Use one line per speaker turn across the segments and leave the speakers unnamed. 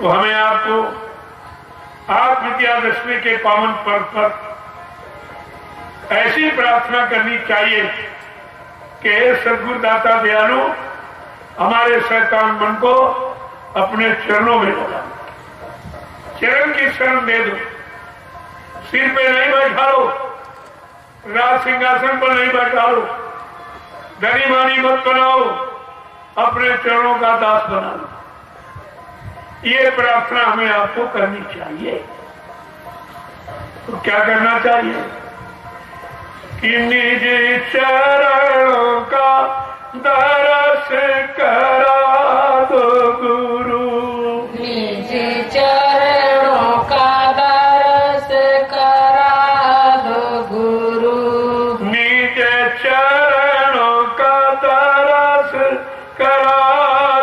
तो हमें आपको आत्मविद्यादशमी के पावन पर्व पर ऐसी प्रार्थना करनी चाहिए कि हे सद्गुरुदाता दयालु, हमारे शैतान मन को अपने चरणों में लगा, चरण की शरण दे दो, सिर पे नहीं बैठाओ, राज सिंहासन पर नहीं बैठाओ, धनी मानी मत बनाओ, अपने चरणों का दास बना लो। ये प्रार्थना हमें आपको करनी चाहिए। तो क्या करना चाहिए कि निज चरणों का दर्श करा दो गुरु,
निज चरणों का दर्श करा दो गुरु,
निज चरणों का दर्श करा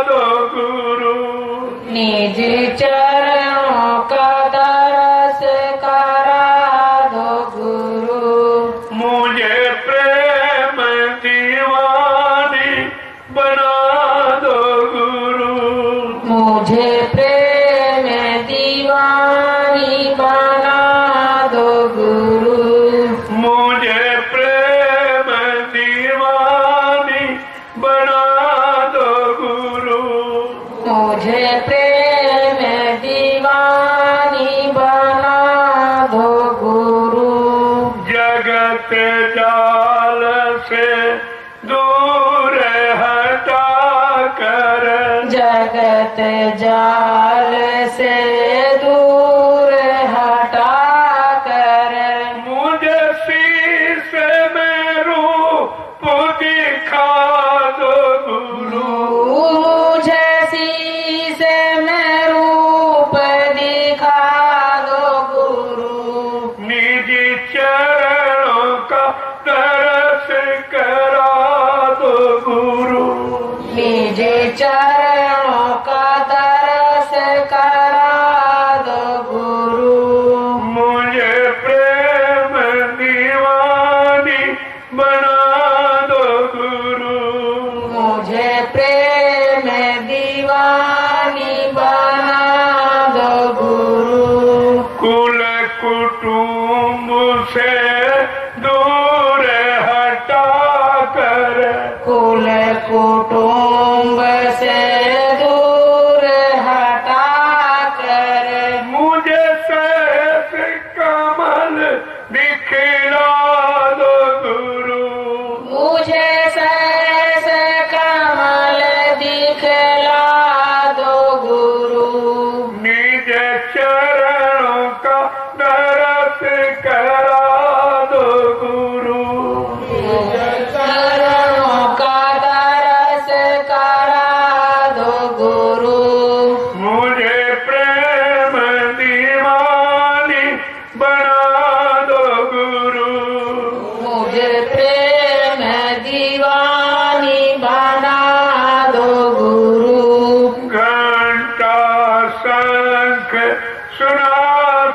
दो गुरु,
निज चरणों का दर्श करा दो गुरु,
मुझे प्रेम दीवानी बना दो गुरु,
मुझे प्रेम दीवानी बना दो गुरु,
मुझे प्रेम दीवानी बना दो गुरु,
मुझे प्रेम दीवानी बना दो गुरु,
जगत जाल से दूर हटा कर,
जगत जाल से दूर हटा कर,
मुझे शीश में रूप दिखा दो गुरु,
मुझे शीश में रूप दिखा दो गुरु,
निज चरणों का दर्श करा दो गुरु,
निज चरणों का दर्श करा दो गुरु,
मुझे प्रेम दीवानी बना दो गुरु,
मुझे प्रेम दीवानी बना दो गुरु,
कुल कुटुंब से दूर हटा कर,
कुल कुटुंब से दूर हटा कर,
मुझे सहस कमल दिखला दो गुरु,
मुझे सहस कमल दिखला दो गुरु,
निज चरणों का दर्श करा दो गुरु,
चरणों का दर्श करा दो गुरु,
मुझे प्रेम दीवानी बना दो गुरु,
मुझे प्रेम दीवानी बना दो गुरु,
घंटा शंख सुना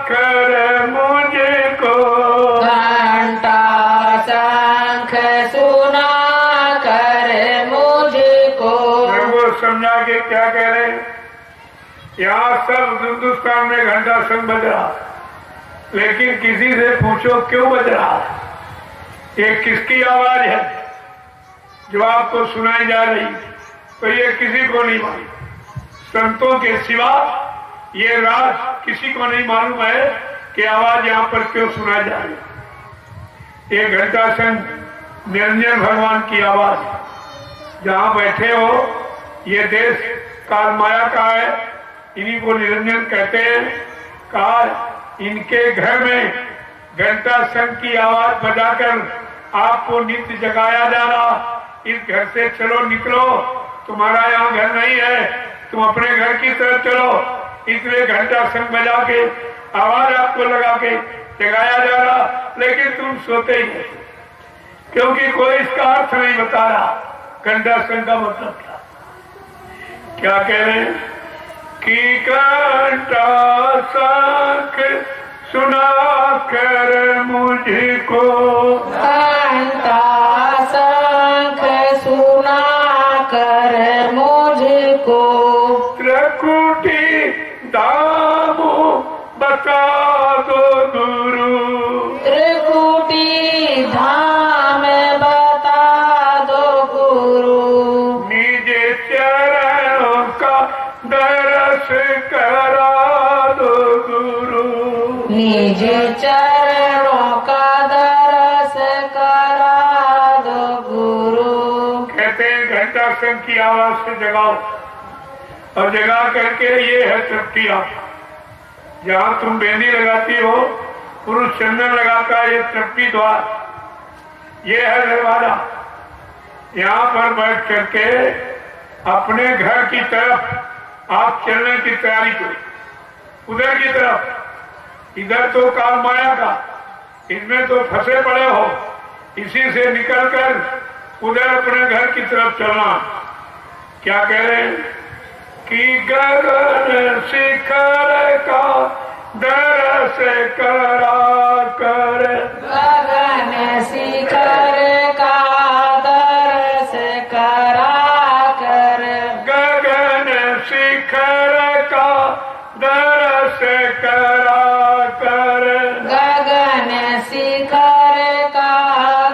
कर मुझको,
घंटा शंख सुना कर मुझको,
वो समझा के क्या कह रहे हैं, यहाँ सब हिंदुस्तान में घंटा शंख बज रहा, लेकिन किसी से पूछो क्यों बज रहा, ये किसकी आवाज है जो आपको सुनाई जा रही, तो ये किसी को नहीं मालूम, संतों के सिवा ये राज किसी को नहीं मालूम है कि आवाज यहाँ पर क्यों सुनाई जा रही। ये घंटा शंख निरंजन भगवान की आवाज, जहाँ बैठे हो ये देश काल माया का है, इन्हीं को निरंजन कहते हैं। कहा इनके घर में घंटा शंख की आवाज बजाकर आपको नित्य जगाया जा रहा, इस घर से चलो निकलो, तुम्हारा यहाँ घर नहीं है, तुम अपने घर की तरफ चलो, इसलिए घंटा शंख बजा के आवाज आपको लगा के जगाया जा रहा, लेकिन तुम सोते ही नहीं, क्योंकि कोई इसका अर्थ नहीं बता रहा घंटा शंख का मतलब क्या कह रहे हैं कि घंटा शंख सुना कर मुझको,
घंटा शंख सुना कर मुझको,
त्रिकुटी धाम बता दो गुरु,
त्रिकुटी धाम बता दो गुरु,
निज चरणों का दर्श करा दो गुरु,
निज चरणों का दर्श करा दो गुरु।
कहते हैं घंटा संघ की आवाज से जगाओ, और जगा करके ये है तृप्तियां। जहां तुम बेंदी लगाती हो, पुरुष चंदन लगाता है, ये तृप्ति द्वार, ये है दरवाजा। यहाँ पर बैठ करके अपने घर की तरफ आप चलने की तैयारी करो, उधर की तरफ। इधर तो काल माया का, इसमें तो फंसे पड़े हो, इसी से निकलकर उधर अपने घर की तरफ चलना। क्या कह रहे हैं कि गगन शिखर का दर्श करा कर,
गगन शिखर का दर्श करा कर,
गगन शिखर का दर्श करा कर,
गगन शिखर का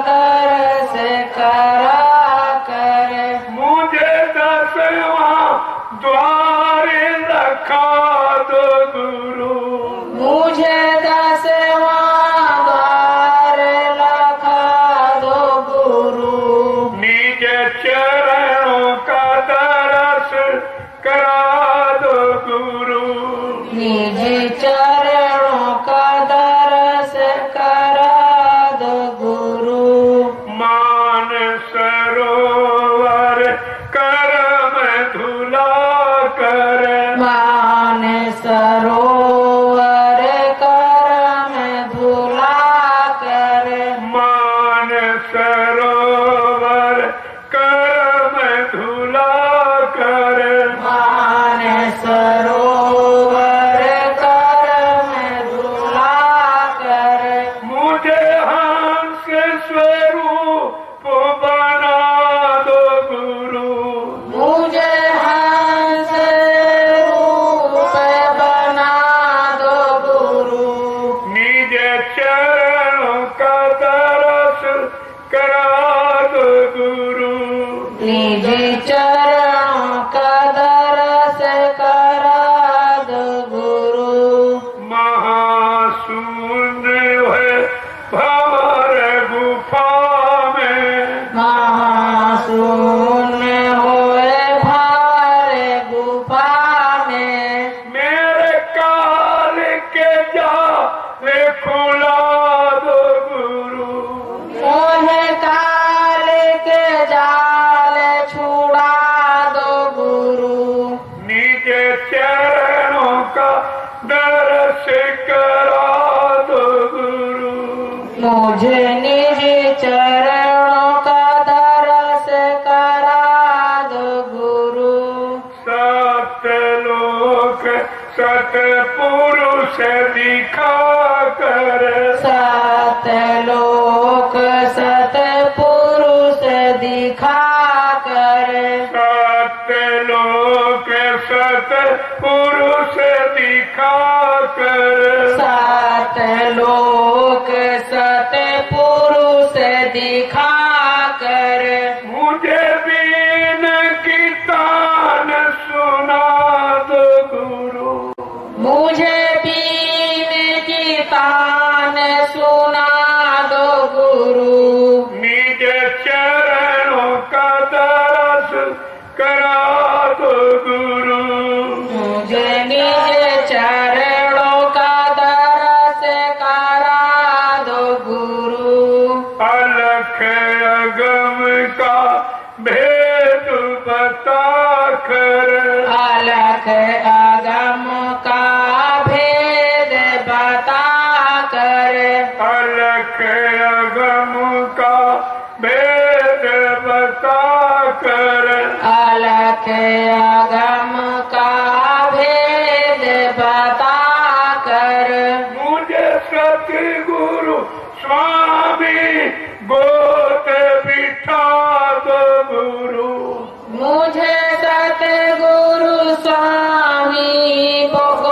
दर्श करा कर,
मुझे दसवां द्वार रखा दो गुरु,
मुझे दसवां द्वार लखा दो गुरु,
निज चरणों का दर्श करा दो गुरु,
निज चरणों का दर्श करा दो गुरु,
मान सरोवर करम धुला कर,
मान सरोवर करम धुला कर,
मान सरोवर करम धुला कर,
मान सरोवर करम धुला कर,
मुझे हंस स्वरूप बना दो गुरु,
मुझे हंस रूप बना दो गुरु,
निज चरणों का दर्श करा दो गुरु,
निज चरणों का दर्श करा दो गुरु,
महाशून्य है भंवर गुफा में,
महाशून्य होए भारे गुफा में,
मेरे काल के जाले खुला दो गुरु,
मोहे काल के जाल छुड़ा दो गुरु,
निज चरणों का दर्श करा दो गुरु,
मुझे निज चरणों का दर्श करा दो गुरु,
सतलोक सतपुरुष दिखा कर,
सतलोक सतपुरुष दिखा कर,
सतलोक सतपुरुष दिखा कर,
सतलोक सतपुरुष दिखा कर,
मुझे बीन की तान सुना दो गुरु,
मुझे बीन की तान सुना दो गुरु,
निज चरणों का दर्श करा दो गुरु,
मुझे निज चरणों का दर्श करा दो गुरु,
अलख अगम का भेद बता कर,
अलख अगम का भेद बता कर,
अलख अगम का भेद बता कर,
अलख अगम का भेद बता कर,
मुझे सतगुरु स्वामी गोद बिठा दो गुरु,
मुझे सतगुरु स्वामी गोद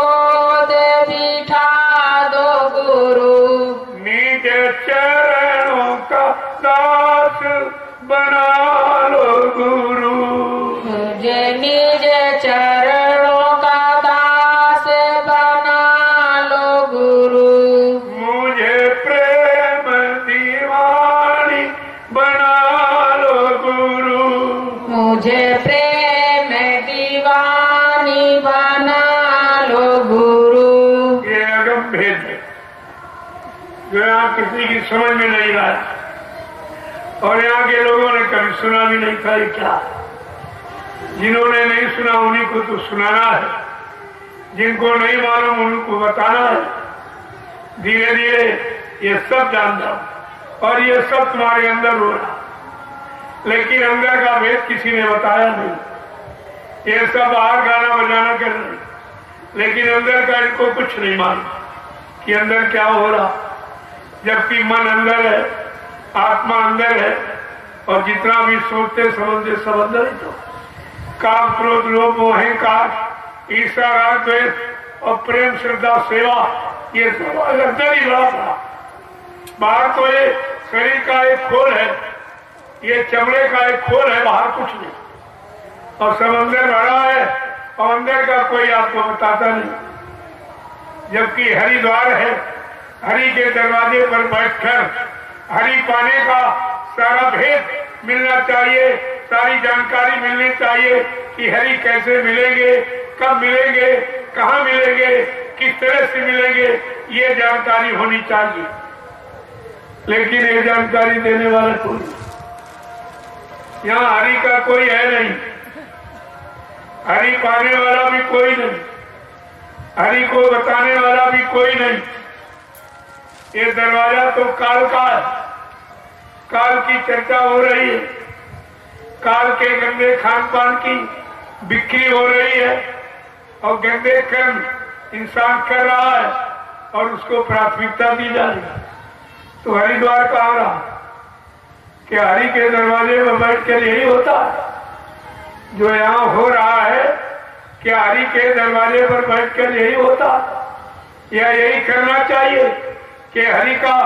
भेद है जो यहाँ किसी की समझ में नहीं आया, और यहाँ के लोगों ने कभी सुना भी नहीं था। ये क्या, जिन्होंने नहीं सुना उन्हीं को तो सुनाना है, जिनको नहीं मालूम उनको बताना है। धीरे धीरे ये सब जान जाओ और ये सब तुम्हारे अंदर हो रहा, लेकिन अंदर का भेद किसी ने बताया नहीं। ये सब बाहर गाना बजाना कर रहे, लेकिन अंदर का इनको कुछ नहीं मालूम कि अंदर क्या हो रहा। जबकि मन अंदर है, आत्मा अंदर है, और जितना भी सोचते समझते सब अंदर ही। तो काम, क्रोध, लोभ, मोह, अहंकार, ईर्ष्या, राग, द्वेष और प्रेम, श्रद्धा, सेवा, ये सब अंदर ही रहा था। बाहर तो ये शरीर का एक खोल है, ये चमड़े का एक खोल है, बाहर कुछ नहीं, और सब अंदर भरा है, और अंदर का कोई आपको बताता नहीं। जबकि हरि द्वार है, हरि के दरवाजे पर बैठकर हरि पाने का सारा भेद मिलना चाहिए, सारी जानकारी मिलनी चाहिए कि हरि कैसे मिलेंगे, कब मिलेंगे, कहाँ मिलेंगे, किस तरह से मिलेंगे, ये जानकारी होनी चाहिए। लेकिन ये जानकारी देने वाला कोई, यहाँ हरि का कोई है नहीं, हरि पाने वाला भी कोई नहीं, हरि को बताने वाला भी कोई नहीं। ये दरवाजा तो काल का है, काल की चर्चा हो रही है, काल के गंदे खान पान की बिक्री हो रही है, और गंदे कर्म इंसान कर रहा है और उसको प्राथमिकता दी जा रही है। तो हरिद्वार कहाँ रहा कि हरि के दरवाजे में बैठकर यही होता है जो यहाँ हो रहा है? क्या हरि के दरवाजे पर बैठकर यही होता, या यही करना चाहिए कि हरि का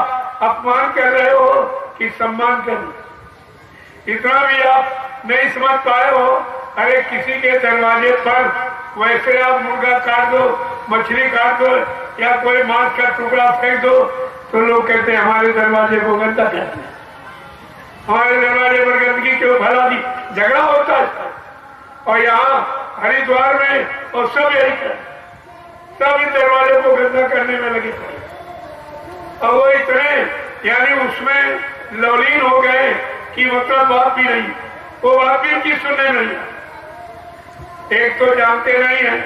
अपमान कर रहे हो कि सम्मान कर रहे? इतना भी आप नहीं समझ पाए हो। अरे किसी के दरवाजे पर वैसे आप मुर्गा काट दो, मछली काट दो, या कोई मांस का टुकड़ा फेंक दो, तो लोग कहते हैं हमारे दरवाजे को गंदा कहते हैं, हमारे दरवाजे पर गंदगी क्यों फैला दी, झगड़ा होता है। और यहाँ हरिद्वार में और सब यही कर, सब इन दरवाजे को गंदा करने में लगे, और वो इतने यानी उसमें लवलीन हो गए कि मतलब बात भी नहीं, वो बात भी उनकी सुनने नहीं। एक तो जानते नहीं है,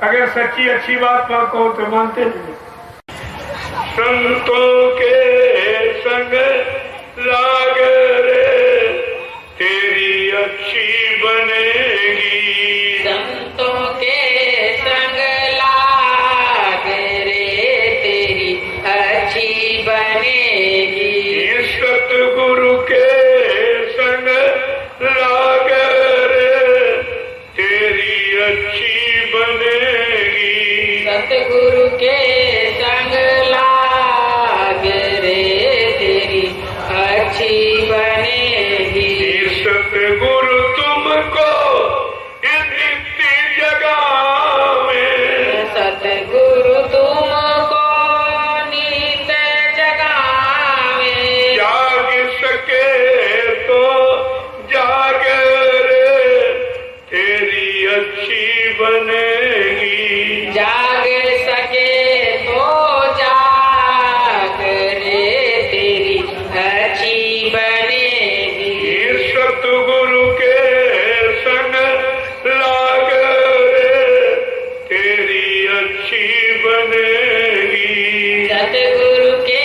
अगर सच्ची अच्छी बात कहो तो मानते नहीं। संतों के संग लाग रे तेरी अच्छी बनेगी,
संतों के संग लाग रे तेरी अच्छी बनेगी,
सतगुरु के संग लाग रे तेरी अच्छी बनेगी,
सतगुरु के संग लाग रे तेरी अच्छी बनेगी,
सतगुरु तुमको नित्य जगह में,
सतगुरु तुमको नित जगावे,
जाग सके तो जाग रे तेरी अच्छी बनेगी,
जाग सके तो जाग रे तेरी अच्छी बनेगी,
सतगुरु के संग लाग रे तेरी अच्छी बनेगी,
सतगुरु के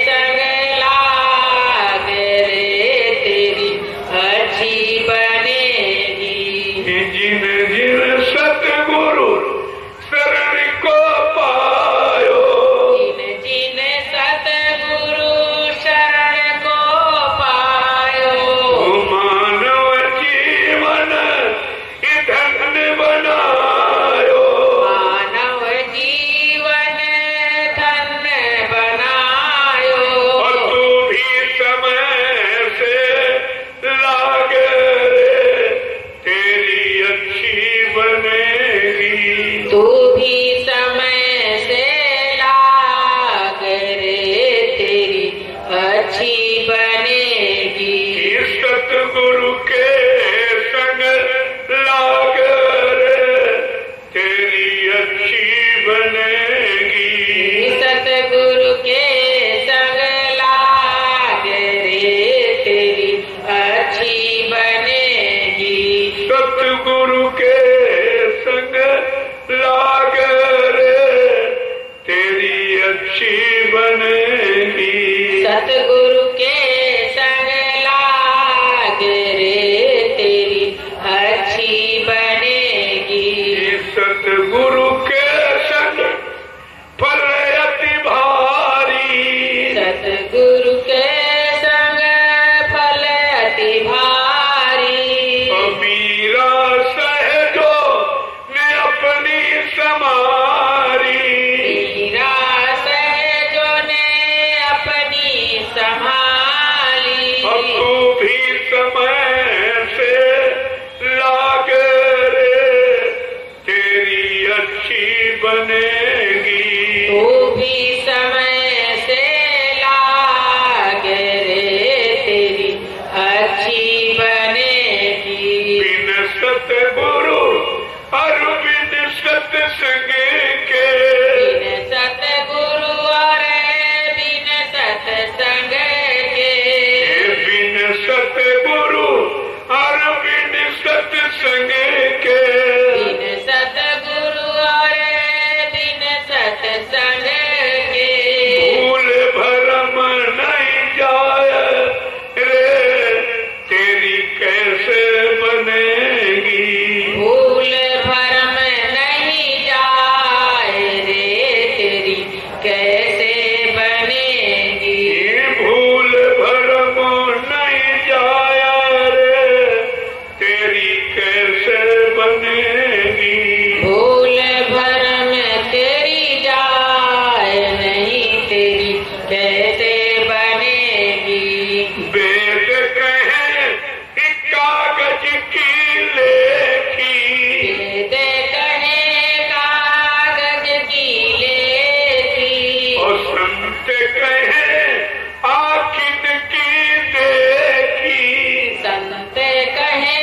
संग लाग रे तेरी अच्छी बनेगी,
जिन जिन सतगुरु शरण को पायो,
जिन जिन सतगुरु शरण को पायो,
मानव जीवन धन बनायो,
मानव जीवन धन बनायो,
और तू भी समय से लाग रे तेरी अच्छी बनेगी,
तू भी समय से लाग रे तेरी अच्छी बनेगी,
सतगुरु के संग लाग रे तेरी अच्छी बनेगी, सतगुरु के संग फल अति भारी।
सतगुरु के संग फल अति भारी।
मीरा सहजो ने अपनी समारी।
मीरा सहजो ने अपनी संभाली।
अब तू भी समय से लाग रे तेरी अच्छी बनेगी।
तू भी समय से लाग रे तेरी अच्छी बनेगी।
बिन सतगुरु और बिन सत्संग के।
बिन सतगुरु और बिन सत्संग के।
बिन सतगुरु और बिन सत्संग के।
बिन सतगुरु और बिन सत्संग के।
भूल भरम नहीं जाए रे तेरी कैसे बनेगी।
भूल भरम नहीं जाए रे तेरी कैसे बनेगी।
भूल भरम नहीं जाए रे तेरी कैसे बनेगी।
भूल भरम तेरी जाए नहीं तेरी कैसे बनेगी।
वेद कहे कागज की लेखी।
वेद कहे कागज की लेखी।
और संत कहे आखिर की देखी।
संत कहे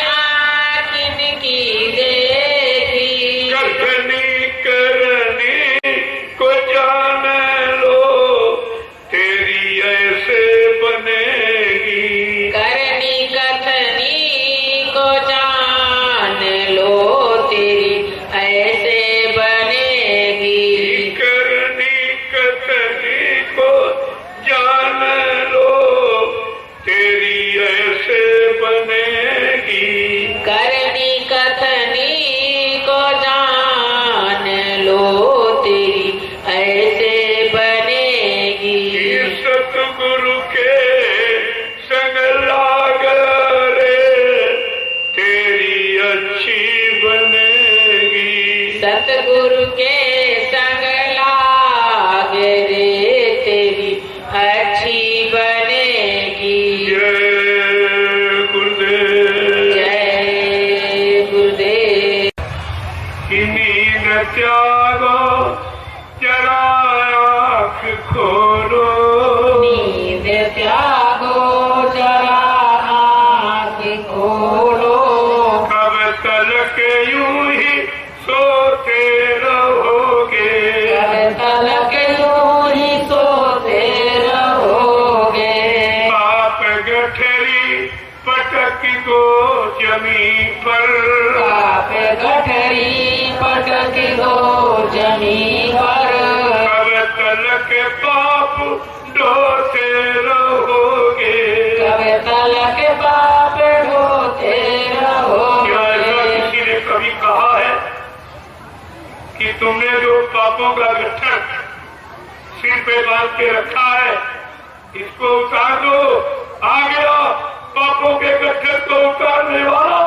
आखिन की देखी।
कथनी करनी को जान लो तेरी ऐसे बनेगी।
करनी कथनी को जान लो तेरी ऐसे बनेगी।
करनी कथनी को जान लो तेरी ऐसे बनेगी।
करनी कथनी को जान लो तेरी ऐसे बनेगी।
सतगुरु के संग लाग रे तेरी अच्छी बनेगी।
सतगुरु के संग लाग रे तेरी अच्छी बनेगी।
जय गुरुदेव।
जय गुरुदेव।
नींद त्यागो जरा आँख खोलो।
नींद त्यागो जरा आँख खोलो।
कब तलक यूं ही सोते रहोगे।
कब तलक यूं ही सोते रहोगे।
पाप गठरी पटक दो जमीन पर।
पाप गठरी पटक दो जमीन पर।
कब तलक पाप ढोते रहोगे।
कब तलक पाप ढोते
क्या ऐसा
रहोगे।
किसी ने कभी कहा है कि तुमने जो पापों का गट्ठर सिर पे बांध के रखा है इसको उतार दो। आ गया पापों के गट्ठर को उतारने वाला।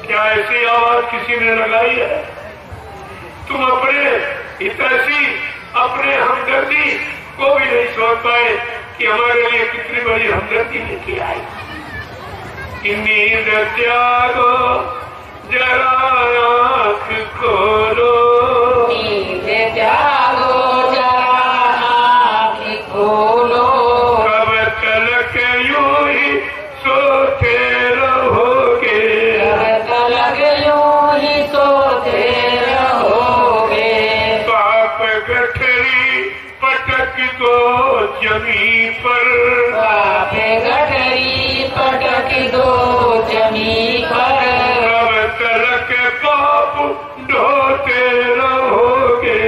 क्या ऐसी आवाज किसी ने लगाई है? तुम अपने हितैषी अपने हमदर्दी को भी नहीं समझ पाए कि हमारे लिए कितनी बड़ी हमदर्दी लेके आई। कि नींद त्यागो जरा आँख खोलो।
नींद त्यागो जरा आँख खोलो।
कब तलक यूं ही सोते रहोगे।
कब तलक यूं ही सोते रहोगे।
पाप गठरी पटक दो जमीन पर।
पाप गठरी पटक दो जमीन पर।
कब तलक पाप ढोते रहोगे।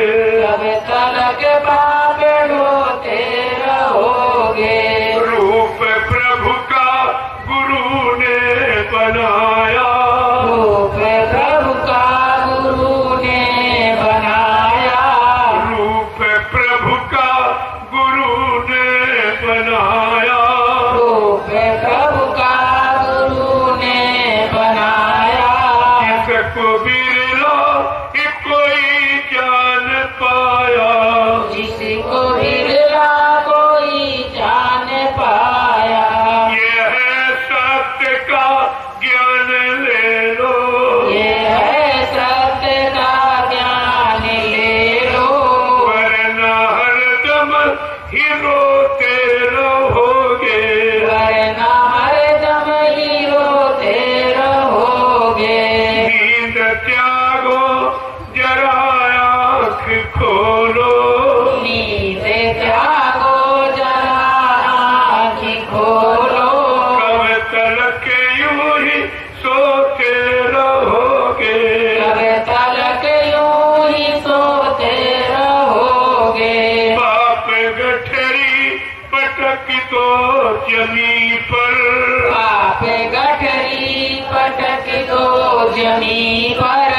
कब तलक पाप ढोते रहोगे।
रूप प्रभु का गुरु ने बनाया।
रूप
त्यागो जरा आँख खोलो,
नींद त्यागो जरा आँख खोलो,
कब तलक यूं ही सोते रहोगे,
कब तलक यूं ही सोते रहोगे।
बाप गठरी पटक तो जमी पर,
बाप गठरी पटक दो जमी पर,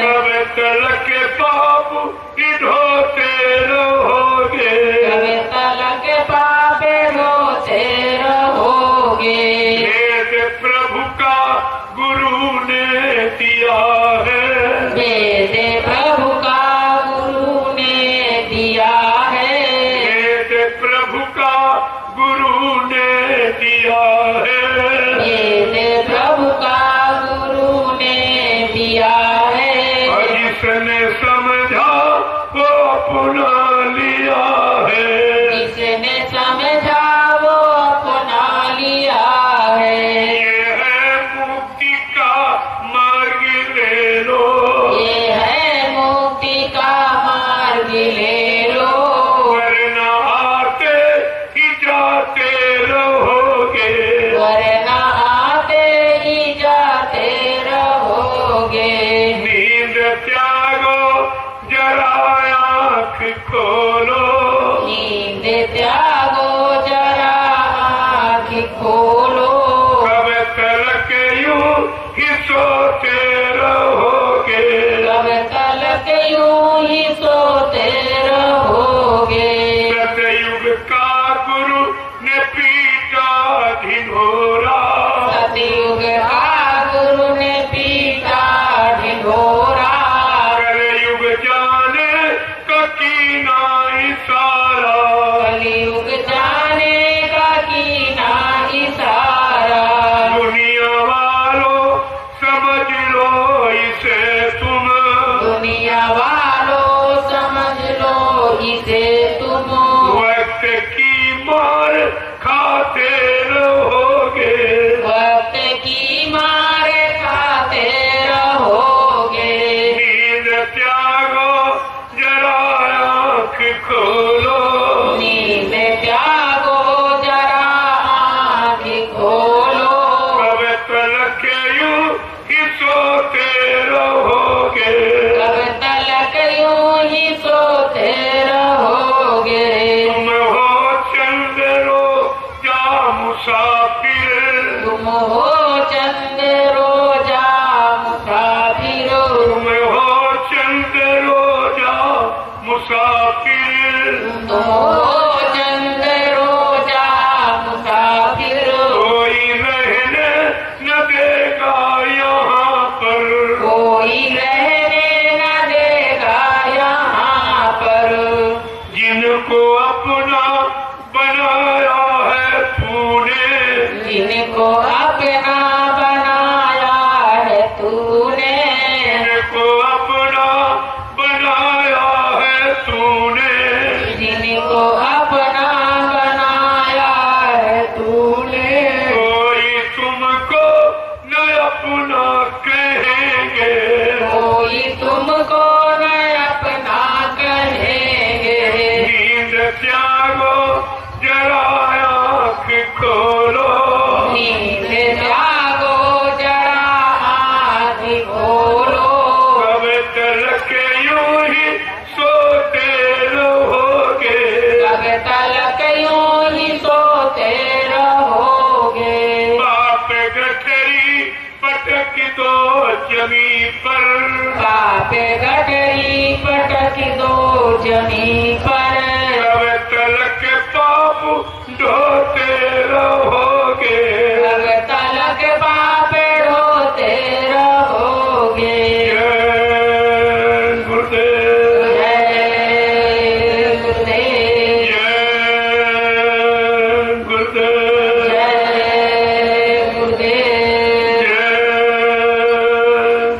कब तलक बाप ढोते रहोगे,
कब तलक पाप ढोते रहोगे।
वेद प्रभु का गुरु ने दिया है,
वेद प्रभु का गुरु ने दिया है,
वेद प्रभु का गुरु ने दिया है,
वेद प्रभु का गुरु ने दिया है।
और जिसने समझा वो अपना लिया है,
जिसने समझा वो अपना लिया है।
ये है मुक्ति का मार्ग ले लो,
ये है मुक्ति का मार्ग ले लो,
वरना आते ही जाते रहोगे,
वरना आते ही जाते रहोगे।
नींद त्यागो जरा आँख खोलो,
नींद त्यागो जरा आँख खोलो,
कब तलक यूं ही सोते रहोगे,
कब तलक यूं ही सोते रहोगे।
सतयुग का गुरु ने पीटा ढिढोरा,
सतयुग का गुरु ने पीटा ढिढोरा,
कलयुग जाने का कीना इशारा,
कलयुग जाने का कीना इशारा।
दुनिया वालों समझ लो इसे तुम,
दुनिया वालों समझ लो इसे तुम,
वक्त की मार खाते रहोगे,
वक्त की मार खाते रहोगे।
नींद त्यागो जरा आँख खोलो,
नींद त्यागो जरा आँख खोलो,
कब तलक यूं ही सोते रहोगे,
कब तलक यूं ही सोते रहोगे।
तुम हो चंद्रो या मुसाफिर,
तुम हो चंद रोजा मुसाफिर,
तुम हो चंद्रो या मुसाफिर,
तुम हो चंद रोजा मुसाफिर,
कोई रहने न देगा यहाँ पर,
कोई रहने न देगा यहाँ पर।
जिनको अपना बनाया है तूने,
जिनको अपना बनाया है तूने,
जिनको अपना बनाया है तूने,
जिनको अपना बनाया है तूने,
कोई तुमको न अपना कहेंगे,
कोई तुमको न अपना कहेंगे।
नींद त्यागो जरा आँख खोलो,
नींद त्यागो जरा आँख खोलो,
कब तलक यूं ही सोते रहोगे,
कब तलक यूं ही सोते रहोगे।
बाप गठरी पटक दो जमी पर,
बाप गठरी पटक दो जमी पर,
कब तलक पाप ढोते रहोगे,
कब तलक पाप ढोते रहोगे।
जय गुरुदेव,
जय गुरुदेव,
जय गुरुदेव,
जय गुरुदेव,
जय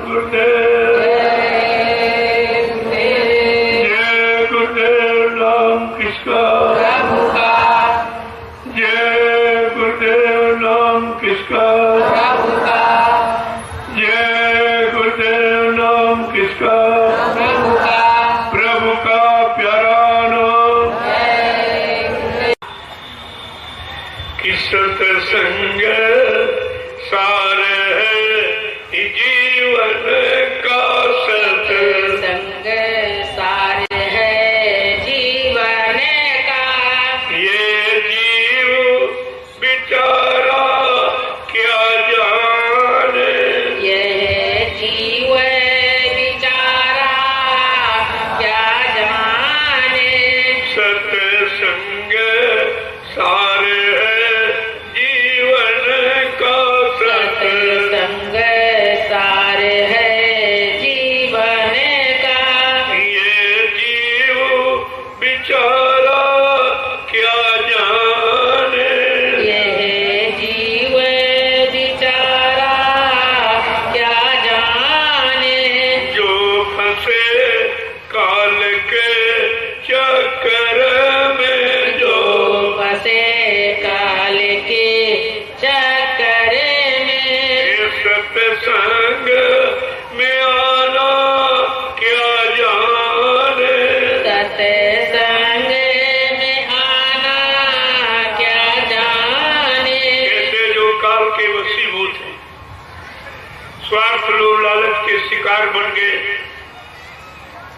गुरुदेव,
जय गुरुदेव।
जय गुरुदेव। के शिकार बन गए,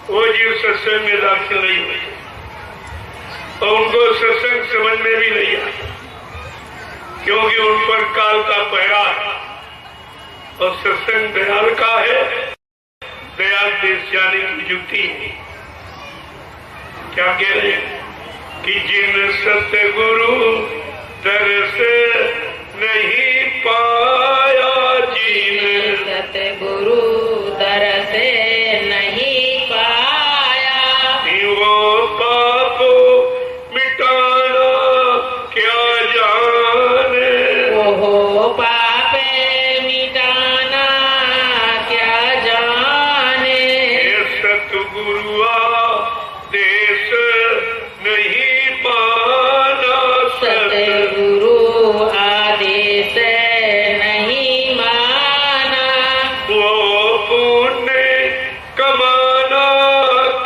वो जीव सत्संग में दाखिल नहीं हुए और उनको सत्संग समझ में भी नहीं आया, क्योंकि उन पर काल का पहरा है और सत्संग दयाल का है। दयाल देश जाने की युक्ति है। क्या कह रहे हैं कि जिन सतगुरु दर्श नहीं पाया, जिन
सतगुरु दर्श नहीं पाया,
वो पाप मिटाना क्या जाने,
वो पाप मिटाना क्या जाने।
सतगुरुआ देश नहीं माना,
सतगुरु आदेश नहीं माना,
वो पुण्य कमाना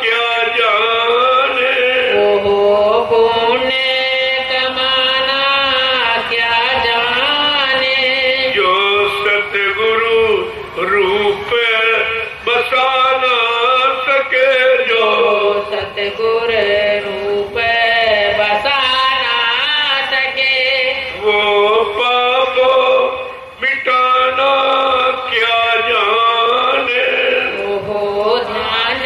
क्या जाने,
वो पुण्य कमाना क्या जाने।
जो सतगुरु रूप बसा ना सके, जो
सतगुर रूप बसा ना सके,
वो पाप मिटाना क्या जाने,
वो ध्यान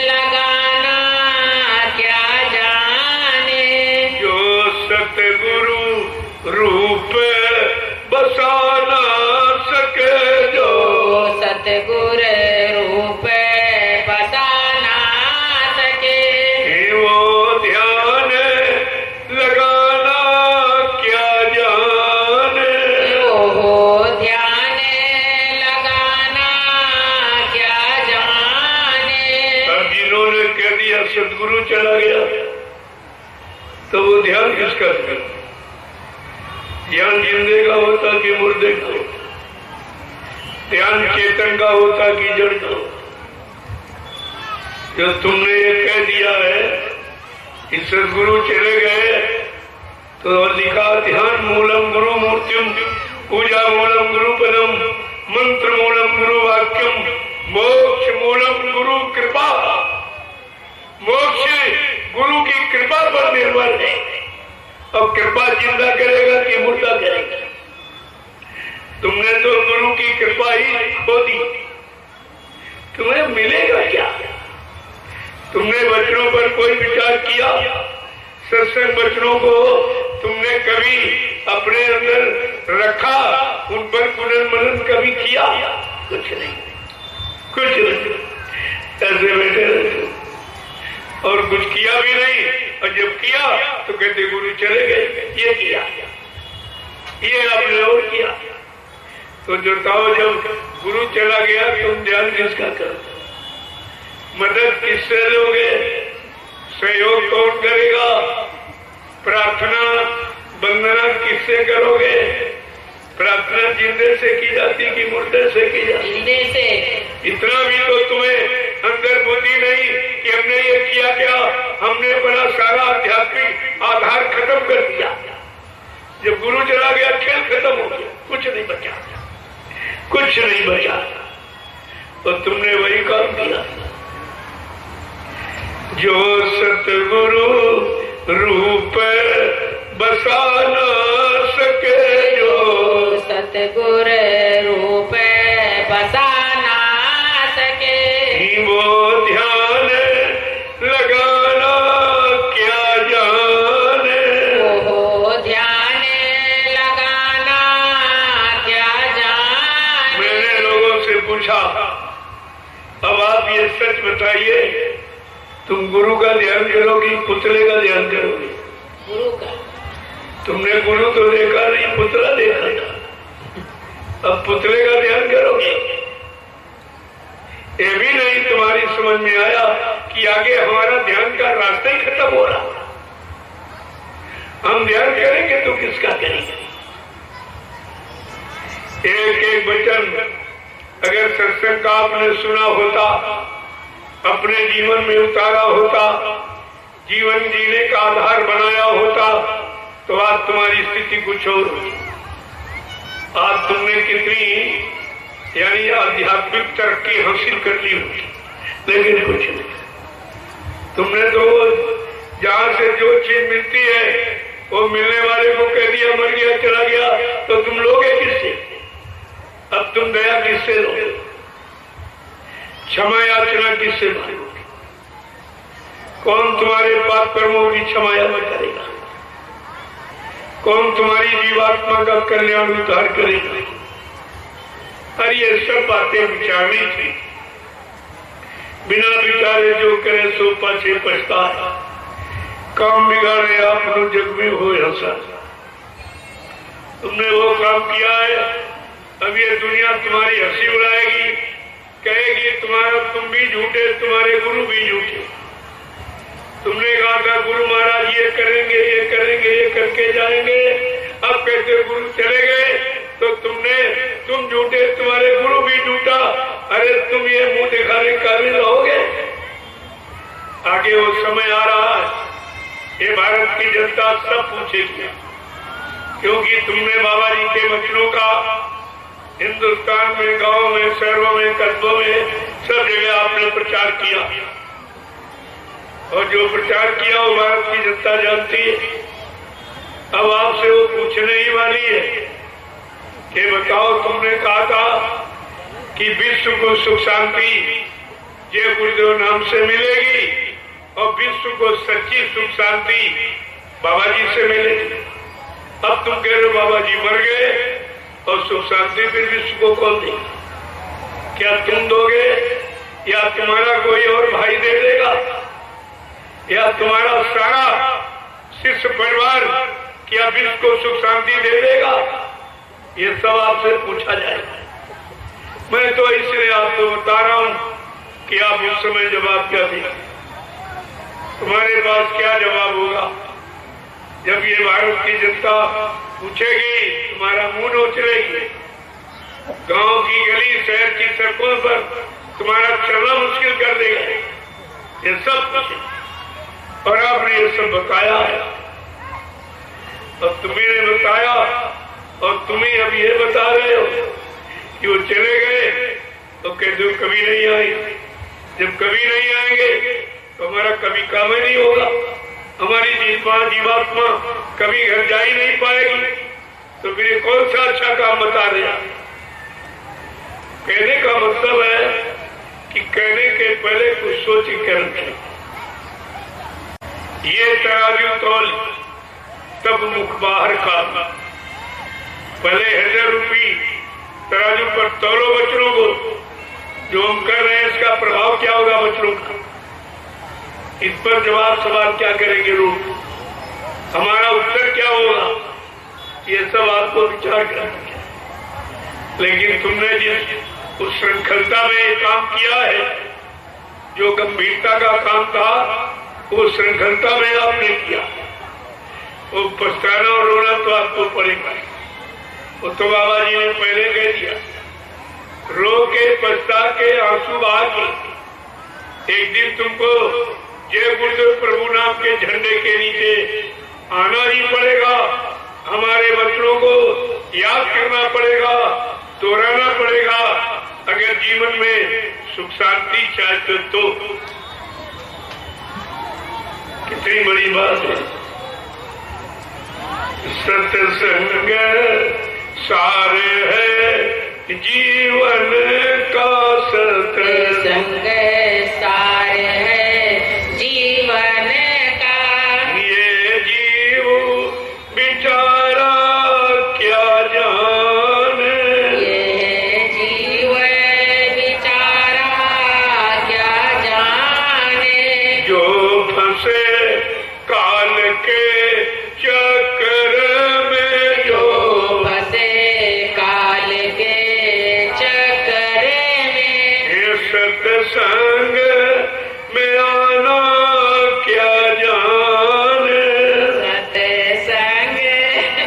लगाना क्या जाने।
जो सतगुरु रूप बसा ना सके, जो
सतगुर रूप बसा ना सके,
वो ध्यान लगाना क्या जाने,
वो ध्यान लगाना क्या जाने।
अब जिन्होंने कह दिया सतगुरु चला गया, तो वो ध्यान किसका करे? ध्यान जिंदे का होता कि मुर्दे का होता? ध्यान चेतन का होता कि जड़ का होता? जो तुमने ये कह दिया है कि सदगुरु चले गए, तो लिखा ध्यान मूलम गुरु मूर्तिम, पूजा मूलम गुरु पदम, मंत्र मूलम गुरु वाक्यम, मोक्ष मूलम गुरु कृपा। मोक्ष गुरु की कृपा पर निर्भर है। अब कृपा जिंदा करेगा कि मुर्दा करेगा? तुमने तो गुरु की कृपा ही खो दी, तुम्हें मिलेगा क्या? तुमने वचनों पर कोई विचार किया? सत्संग वचनों को तुमने कभी अपने अंदर रखा? उन पर पुनर्मनन कभी किया? कुछ नहीं, कुछ नहीं, ऐसे बैठे रहते और कुछ किया भी नहीं। और जब किया तो कहते गुरु चले गए, ये किया, ये आपने और किया। तो जो ताओ जब गुरु चला गया तुम ध्यान किसका करो? मदद किससे लोगे? सहयोग कौन करेगा? प्रार्थना वंदना किससे करोगे? प्रार्थना जिंदे से की जाती कि मुर्दे से की जाती?
जिंदे से।
इतना भी तो तुम्हें अंदर बुद्धि नहीं कि हमने ये किया क्या, हमने बड़ा सारा आध्यात्मिक आधार खत्म कर दिया। जब गुरु चला गया खेल खत्म हो गया, कुछ नहीं बचा, कुछ नहीं बचा। तो तुमने वही काम किया। जो सतगुरु रूप बसा न सके, जो
सतगुर रूप बसा ना सके,
वो ध्यान लगाना क्या जाने,
वो ध्यान लगाना क्या जाने।
मैंने लोगों से पूछा, अब आप ये सच बताइए, तुम गुरु का ध्यान करोगी, पुतले का ध्यान करोगी?
गुरु का।
तुमने गुरु तो देखा नहीं, पुतला देखा था, अब पुतले का ध्यान करोगे? ये भी नहीं तुम्हारी समझ में आया कि आगे हमारा ध्यान का रास्ता ही खत्म हो रहा। हम ध्यान करेंगे तो किसका करेंगे? एक एक वचन अगर सत्संग का आपने सुना होता, अपने जीवन में उतारा होता, जीवन जीने का आधार बनाया होता, तो आज तुम्हारी स्थिति कुछ और होती। आज तुमने कितनी यानी आध्यात्मिक तरक्की हासिल करनी होगी, लेकिन कुछ नहीं। तुमने तो जहां से जो चीज मिलती है वो मिलने वाले को कह दिया मर गया चला गया, तो तुम लोगे किससे? अब तुम दया किससे लोगे? क्षमा याचना किससे मांगोगे? कौन तुम्हारे पाप कर्मों की क्षमा याचना करेगा? कौन तुम्हारी जीवात्मा का कल्याण उद्धार करेगा? अरे ये सब बातें विचारनी थी। बिना विचारे जो करे सो पाछे पछताए, काम बिगाड़े आपनो जग में हो हंसा। तुमने वो काम किया है, अब ये दुनिया तुम्हारी हंसी उड़ाएगी, कहेगी तुम भी झूठे, तुम्हारे गुरु भी झूठे। तुमने कहा था गुरु महाराज ये करेंगे ये करेंगे ये करके जाएंगे, अब कहते गुरु चले गए तो तुम झूठे, तुम्हारे गुरु भी झूठा। अरे तुम ये मुंह दिखाने काबिल रहोगे? आगे वो समय आ रहा है, ये भारत की जनता सब पूछेगी, क्योंकि तुमने बाबा जी के वचनों का हिंदुस्तान में, गांव में, शहरों में, कस्बों में, सब जगह आपने प्रचार किया, और जो प्रचार किया वो भारत की जनता जानती है। अब आपसे वो पूछने ही वाली है कि बताओ, तुमने कहा था कि विश्व को सुख शांति जय गुरुदेव नाम से मिलेगी, और विश्व को सच्ची सुख शांति बाबा जी से मिलेगी। अब तुम कह रहे हो बाबा जी मर गए और सुख शांति फिर विश्व को कौन देगा? क्या तुम दोगे, या तुम्हारा कोई और भाई दे देगा, या तुम्हारा सारा शिष्य परिवार क्या विश्व को सुख शांति दे देगा? ये सब आपसे पूछा जाएगा। मैं तो इसलिए आपको बता रहा हूं कि आप उस समय जवाब क्या देंगे। तुम्हारे पास क्या जवाब होगा जब ये भारत की जनता पूछेगी, तुम्हारा मुंह नोच लेगी। गांव की गली, शहर की सड़कों पर तुम्हारा चलना मुश्किल कर देगा। ये सब कुछ, और आपने ये सब बताया है। अब तुम्हें बताया और तुम्हें अब ये बता रहे हो कि वो चले गए, तो कहते हो कभी नहीं आए। जब कभी नहीं आएंगे तो हमारा कभी काम ही नहीं होगा, हमारी जीवात्मा कभी घर जा ही नहीं पाएगी, तो फिर ये कौन सा अच्छा काम बता रहे हैं? कहने का मतलब है कि कहने के पहले कुछ सोच कर रखें। ये तराजू तौल तब मुख बाहर का, पहले 1000 रुपये तराजू पर तौलो बच्चों को। जो हम कर रहे हैं इसका प्रभाव क्या होगा बच्चों का? इस पर जवाब सवाल क्या करेंगे लोग, हमारा उत्तर क्या होगा? ये सब आपको विचार करना है। लेकिन तुमने जिस उस श्रृंखलता में ये काम किया है, जो गंभीरता का काम था, वो श्रृंखलता में आपने किया, वो पछताना और रोना तो आपको पड़ेगा। वो तो बाबा जी ने पहले कह दिया, रो के पछता के आंसू बहा के एक दिन तुमको जय गुरुदेव प्रभु नाम के झंडे के नीचे आना ही पड़ेगा। हमारे बच्चों को याद करना पड़ेगा, दोहराना पड़ेगा, अगर जीवन में सुख शांति चाहते तो। कितनी बड़ी बात है। सत्संग सारे है जीवन का,
सत्संग सार है जीवन का।
ये जीव बेचारा क्या जाने,
ये जीव बेचारा क्या जाने।
जो फंसे काल के चक्कर में,
जो फंसे काल के चक्कर में।
ये सत्संग में आना क्या जाने,
सत्संग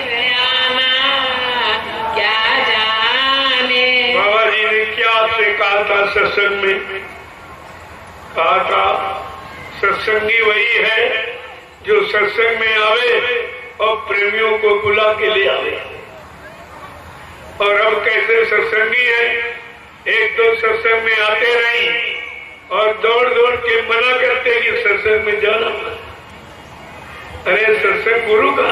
में आना क्या जाने।
बाबा जी ने क्या आपसे कहा था सत्संग में? कहा था सत्संगी वही है जो सत्संग में आवे और प्रेमियों को बुला के ले आवे। और अब कैसे सत्संगी है एक तो सत्संग में आते नहीं और दौड़ दौड़ के मना करते कि सत्संग में जाना मत। अरे सत्संग गुरु का,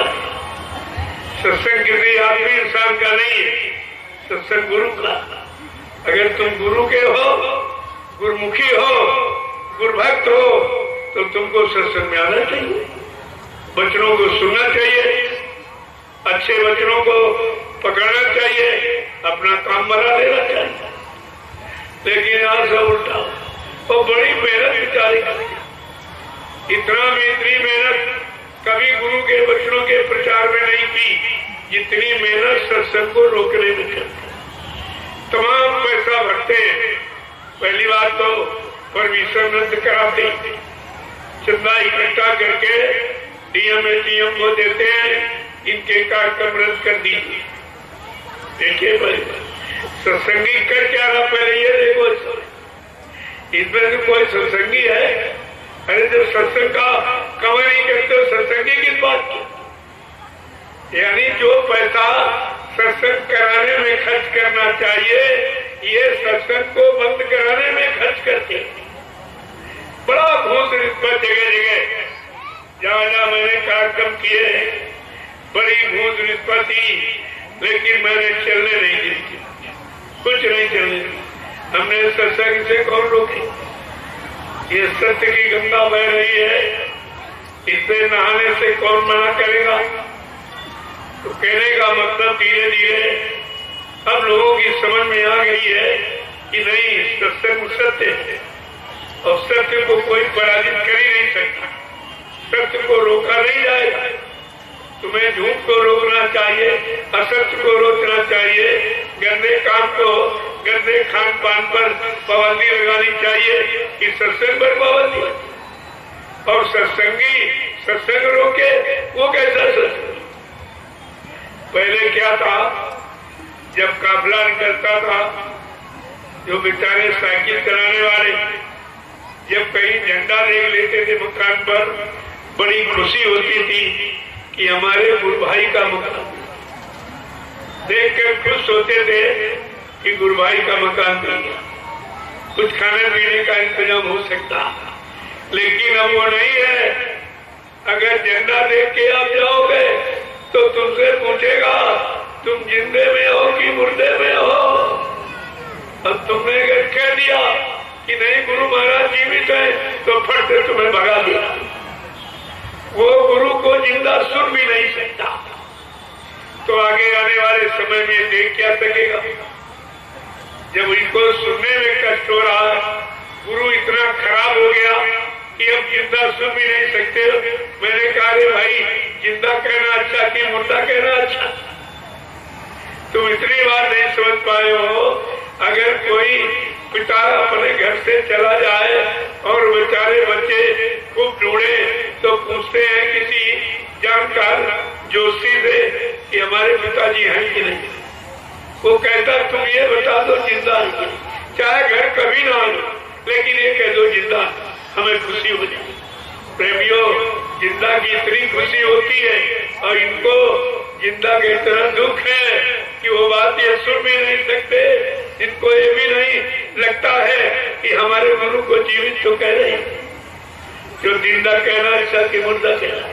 सत्संग किसी आदमी इंसान का नहीं है, सत्संग गुरु का। अगर तुम गुरु के हो, गुरुमुखी हो, गुरुभक्त हो, तो तुमको सत्संग में आना चाहिए, वचनों को सुनना चाहिए, अच्छे वचनों को पकड़ना चाहिए, अपना काम बना लेना चाहिए। लेकिन यहाँ सब उल्टा, वो बड़ी मेहनत बेचारी करती, इतनी मेहनत कभी गुरु के वचनों के प्रचार में नहीं की जितनी मेहनत सत्संग को रोकने में करती। तमाम पैसा भरते हैं, पहली बात तो परमिशन रद्द कराते, चंदा इकट्ठा करके डीएम को देते हैं, इनके कार्यक्रम रद्द कर दीजिए। देखिए भाई, सत्संगी कर क्या रहा, पहले ये देखो, इसमें से कोई सत्संगी है? अरे जब सत्संग का कवर नहीं करते हो, सत्संगी किस बात की? यानी जो पैसा सत्संग कराने में खर्च करना चाहिए, ये सत्संग को बंद कराने में खर्च करते। बड़ा घूस रिश्वत जगह जगह, जहां जहां मैंने कार्यक्रम किए, बड़ी घूस रिश्वत थी, लेकिन मैंने चलने नहीं दी, कुछ नहीं चलने दी। हमने सत्संग से कौन रोकी? ये सत्य की गंगा बह रही है, इससे नहाने से कौन मना करेगा? तो कहने का मतलब धीरे धीरे अब लोगों की समझ में आ गई है कि नहीं, सत्संग सत्य है और सत्य को कोई पराजित कर ही नहीं सकता, सत्य को रोका नहीं जाएगा। तुम्हें झूठ को रोकना चाहिए, असत्य को रोकना चाहिए, गंदे काम को, गंदे खान पान पर पाबंदी लगानी चाहिए कि सत्संग पर पाबंदी। और सत्संगी सत्संग रोके, वो कैसा सत्संग? पहले क्या था, जब काफिला निकलता था, जो बेचारे साइकिल चलाने वाले जब कहीं झंडा देख लेते थे मकान पर, बड़ी खुशी होती थी कि हमारे गुरु भाई का मकान, देखकर खुश होते थे कि गुरु भाई का मकान बन गया, कुछ खाने पीने का इंतजाम हो सकता। लेकिन अब वो नहीं है। अगर झंडा देख के आप जाओगे तो तुमसे पूछेगा तुम जिंदे में हो कि मुर्दे में हो। अब तुमने अगर कह दिया कि नहीं गुरु महाराज जीवित है, तो फट से तुम्हें भगा दिया। वो गुरु को जिंदा सुन भी नहीं सकता, तो आगे आने वाले समय में देख क्या सकेगा? जब इनको सुनने में कष्ट हो रहा है, गुरु इतना खराब हो गया कि अब जिंदा सुन भी नहीं सकते। मैंने कहा रे भाई, जिंदा कहना अच्छा कि मुर्दा कहना अच्छा? तुम इतनी बार नहीं समझ पाए हो। अगर कोई पिता अपने घर से चला जाए और बेचारे बच्चे खूब ढूंढे, तो पूछते हैं किसी जानकार जोशी से कि हमारे पिताजी हैं कि नहीं। वो कहता तुम ये बता दो जिंदा है, चाहे घर कभी ना आए, लेकिन ये कह दो जिंदा, हमें खुशी हो जाए। प्रेमियों, जिंदा की इतनी खुशी होती है और इनको जिंदा का इतना दुख है कि वो बात ये सुन भी नहीं सकते। इनको ये भी नहीं लगता है कि हमारे गुरु को जीवित तो कह रहे हैं, जो जिंदा कहना अच्छा कि मुर्दा कहना।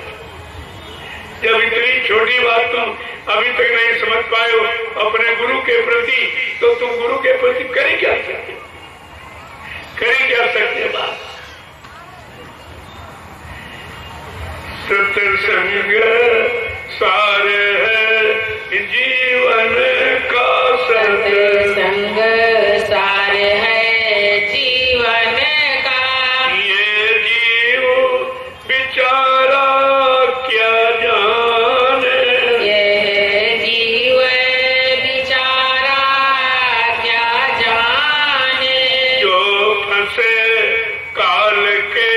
जब इतनी छोटी बात तुम अभी तक नहीं समझ पाए हो अपने गुरु के प्रति, तो तुम गुरु के प्रति करें क्या सकते, करें क्या सकते बात? सत्संग सार है जीवन का,
सत्संग सार है जीवन का।
ये जीव बेचारा क्या जाने,
ये जीव बेचारा क्या जाने।
जो फंसे काल के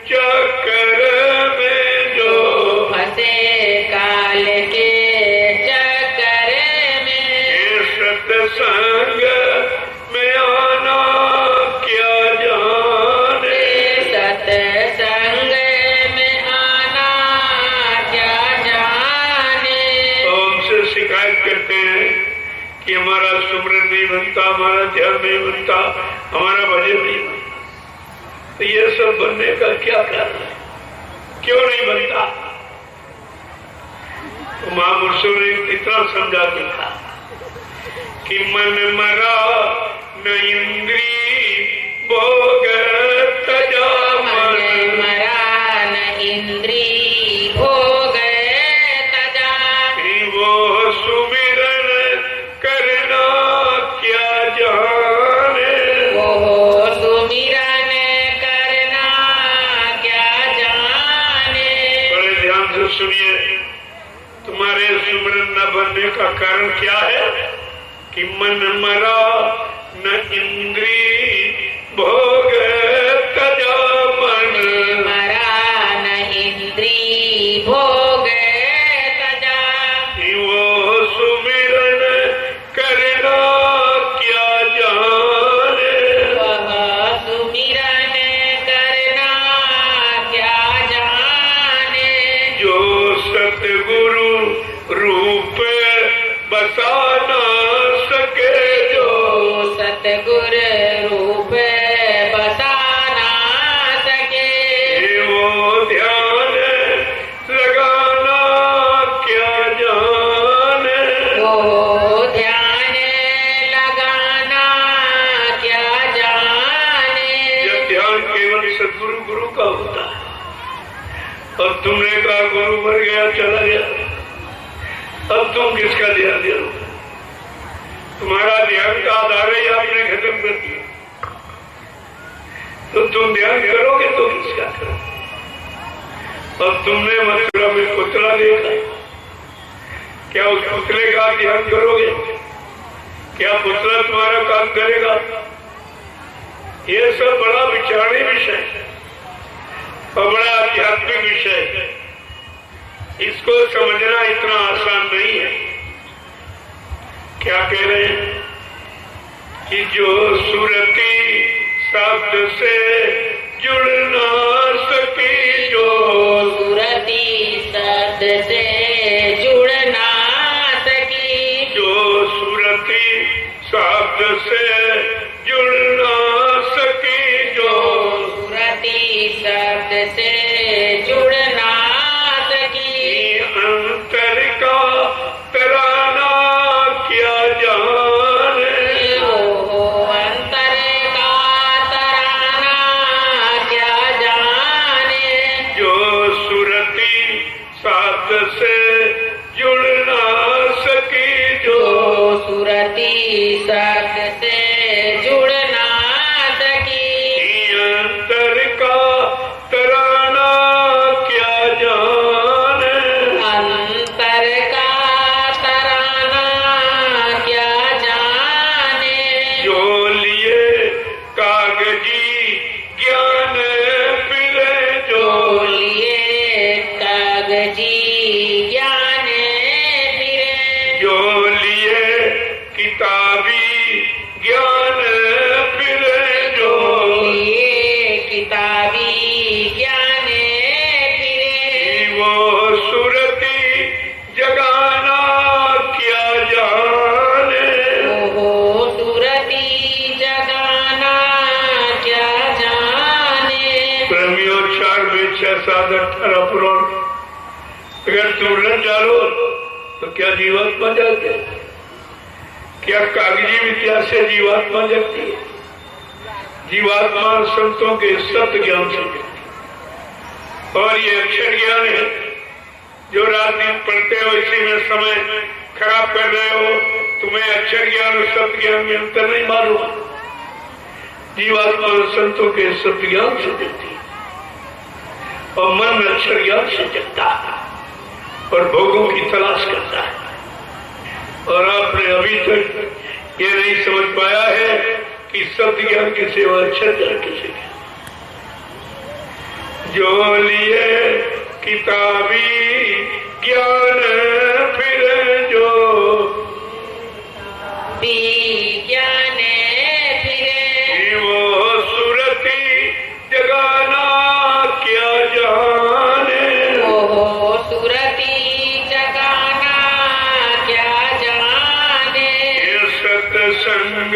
चक्कर में, जो
फंसे काल के चक्कर में।
ये सत्संग में आना क्या जाने,
सत्संग में आना क्या जाने।
तो हमसे शिकायत करते हैं कि हमारा सुमरन नहीं बनता। बनता, हमारा ध्यान नहीं बनता, हमारा भजन नहीं बनता। तो ये सब बनने का क्या कारण है? क्यों नहीं बनता? तो महापुरुषों ने कितना समझा देखा कि मन मरा न इंद्री भोग तजा,
मन मरा न इंद्री भोग तजा,
वो सुमिरन करना क्या जाने,
वो सुमिरन करना क्या जाने।
बड़े ध्यान से सुनिए, तुम्हारे सुमिरन न बनने का कारण क्या है? कि मन मरा न इंद्री भोग तजा, मन
मरा न इंद्री भोग तजा,
वो सुमिरन करना क्या जाने,
वह सुमिरन करना क्या जाने।
जो सतगुरु रूप बसा ना सके, जो
सतगुर रूप बसा ना सके,
वो ध्यान लगाना क्या जाने,
वो ध्यान लगाना क्या जाने।
यह ध्यान केवल सदगुरु गुरु का होता है। अब तुमने कहा गुरु मर गया, चला गया, अब तुम किसका ध्यान दे रहे हो? तुम्हारा ध्यान का आधार ही आपने खत्म कर दिया, तो तुम ध्यान करोगे तो किसका करोगे? अब तुमने मथुरा में पुतला देखा, क्या उस पुतले का ध्यान करोगे? क्या पुतला तुम्हारा काम करेगा? ये सब बड़ा विचारणीय विषय है और बड़ा आध्यात्मिक विषय है। इसको समझना इतना आसान नहीं है। क्या कह रहे हैं? कि जो सुरती शब्द से जुड़ ना सकी, जो
सुरती शब्द से जुड़ ना सकी,
जो सुरती शब्द से जुड़ ना सकी, जो
सुरती शब्द से जुड़ ना सकी,
अंतर का तराना क्या जाने,
ओ अंतर का तराना क्या जाने।
जो सुरती शब्द से जुड़ ना सकी, जो
सुरती शब्द से जुड़ ना सकी,
अंतर का तराना क्या जाने,
अंतर का तराना क्या जाने।
जो लिए कागजी ज्ञान फिरे, जो
लिए कागजी ज्ञान फिरे,
जो लिए किताबी ज्ञान फिरे, जो
लिए किताबी ज्ञान फिरे,
वो सुरती जगाना क्या जाने,
ओ सुरती जगाना क्या जाने।
ब्रह्मोच्चार में 6, 7, 18 पुराण अगर तुम न जानो तो क्या जीवात्मा जाते? क्या कागजी विद्या से जीवात्मा जगती है? जीवात्मा संतों के सत्य ज्ञान से जगती है। और ये अक्षर ज्ञान है जो रात दिन पढ़ते हो, इसी में समय खराब कर रहे हो। तुम्हें अक्षर ज्ञान और सत्य ज्ञान में अंतर नहीं मालूम। जीवात्मा संतों के सत्य ज्ञान से जगती है और मन अक्षर ज्ञान से जगता है और भोगों की तलाश करता है। और आपने अभी तक ये नहीं समझ पाया है कि सत्य ज्ञान की सेवा अक्षर ज्ञान की सेवा। जो लिए किताबी ज्ञान फिर, जो
ज्ञान फिरे,
वो सुरती जगाना क्या जाने,
ओ सुरती जगाना क्या जाने।
ये सत्संग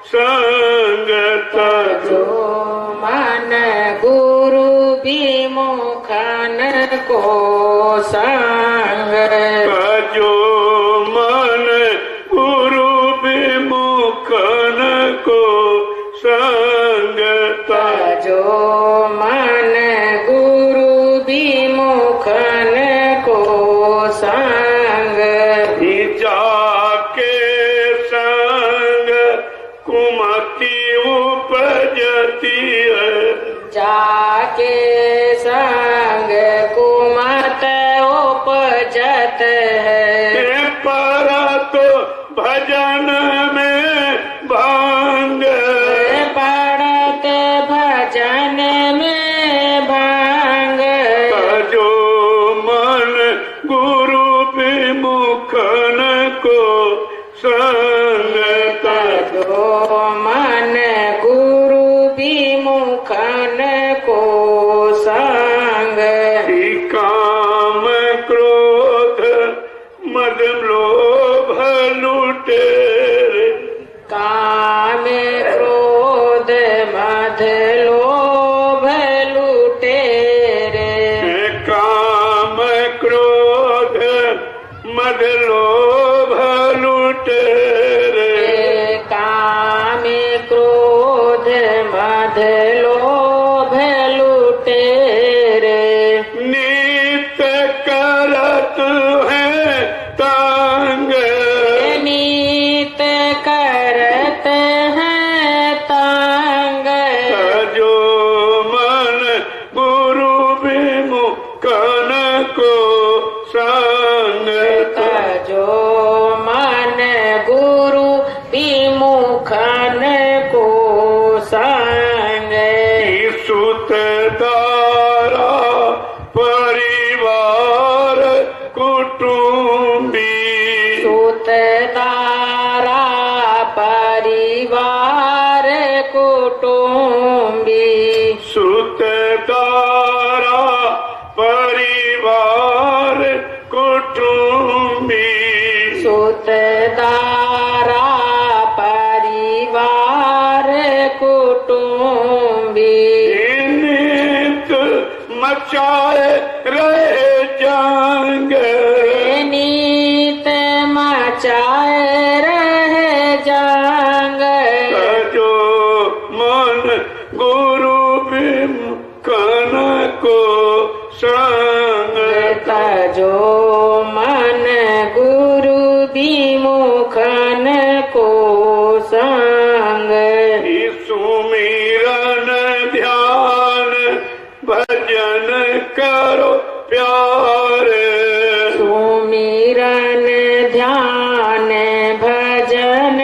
संग
जो मन गुरु विमुखन को संग
जो मन गुरु विमुखन को संग
जो मन गुरु विमुखन को संग
जाके संग कुमति उपजती है
जाके संग कुमत उपजत है
पर तो भजन में भांग
पड़त भजन में भांग
जो मन गुरु विमुखन को संग
जो मन गुरु विमुखन को संग
काम क्रोध मद लोभ लुटेरे
काम क्रोध मद लोभ लुटेरे
काम क्रोध मद लोभ लुटेरे
काम क्रोध मद लोभ लुटेरे
नित करत है तांग
नीत करत है तांग
जो मन गुरु विमुखन को संग
जो मन गुरु विमुखन को संग
सुत दारा परिवार कुटुंबी
सुतदारा परिवार कुटुंबी
सुत दारा परिवार कुटुंबी
सुतदारा परिवार कुटुंबी
नित मचाए रहे जंग
नीत मचाए रहे जंग
जो मन गुरु विमुखन को संग
जो मन गुरु विमुखन को संग
सुमिरन ध्यान भजन करो प्यारे
सुमिरन ध्यान भजन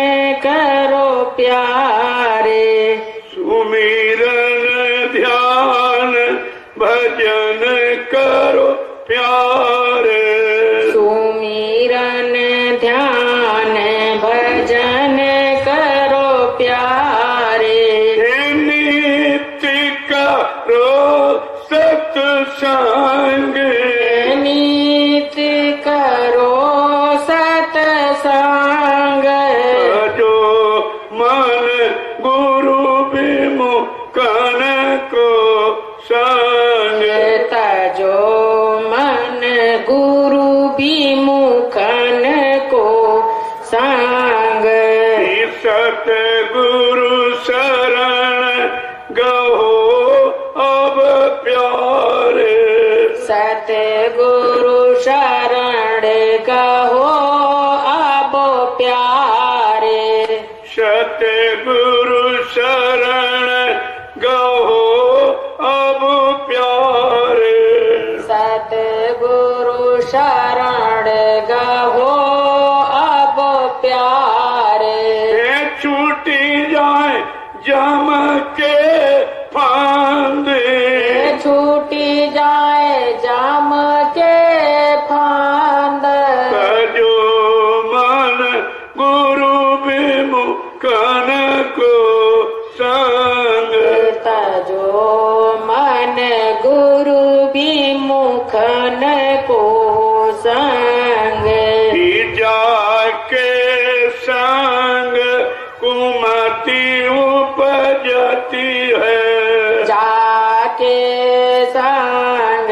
करो प्यारे
सुमिरन ध्यान भजन करो प्यारे
सुमिरन ध्यान भजन करो प्यारे
नित्य करो सत्संग
नीत करो सत्संग
जो मन गुरु विमुखन को संग
जो मन गुरु विमुखन को संग
सतगुरु शरण गहो अब प्यारे
सतगुरु शरण कहो अब प्यारे
सतगुरु शरण गहो अब प्यारे
सतगुरु शरण गहो अब प्यारे
छूटी जाए जम के फांदे
छूटी जाए जाम के फांद
जो मन गुरु विमुखन को संग
जो मन गुरु विमुखन को संग
जाके संग कुमत मति उपजती है।
जाके संग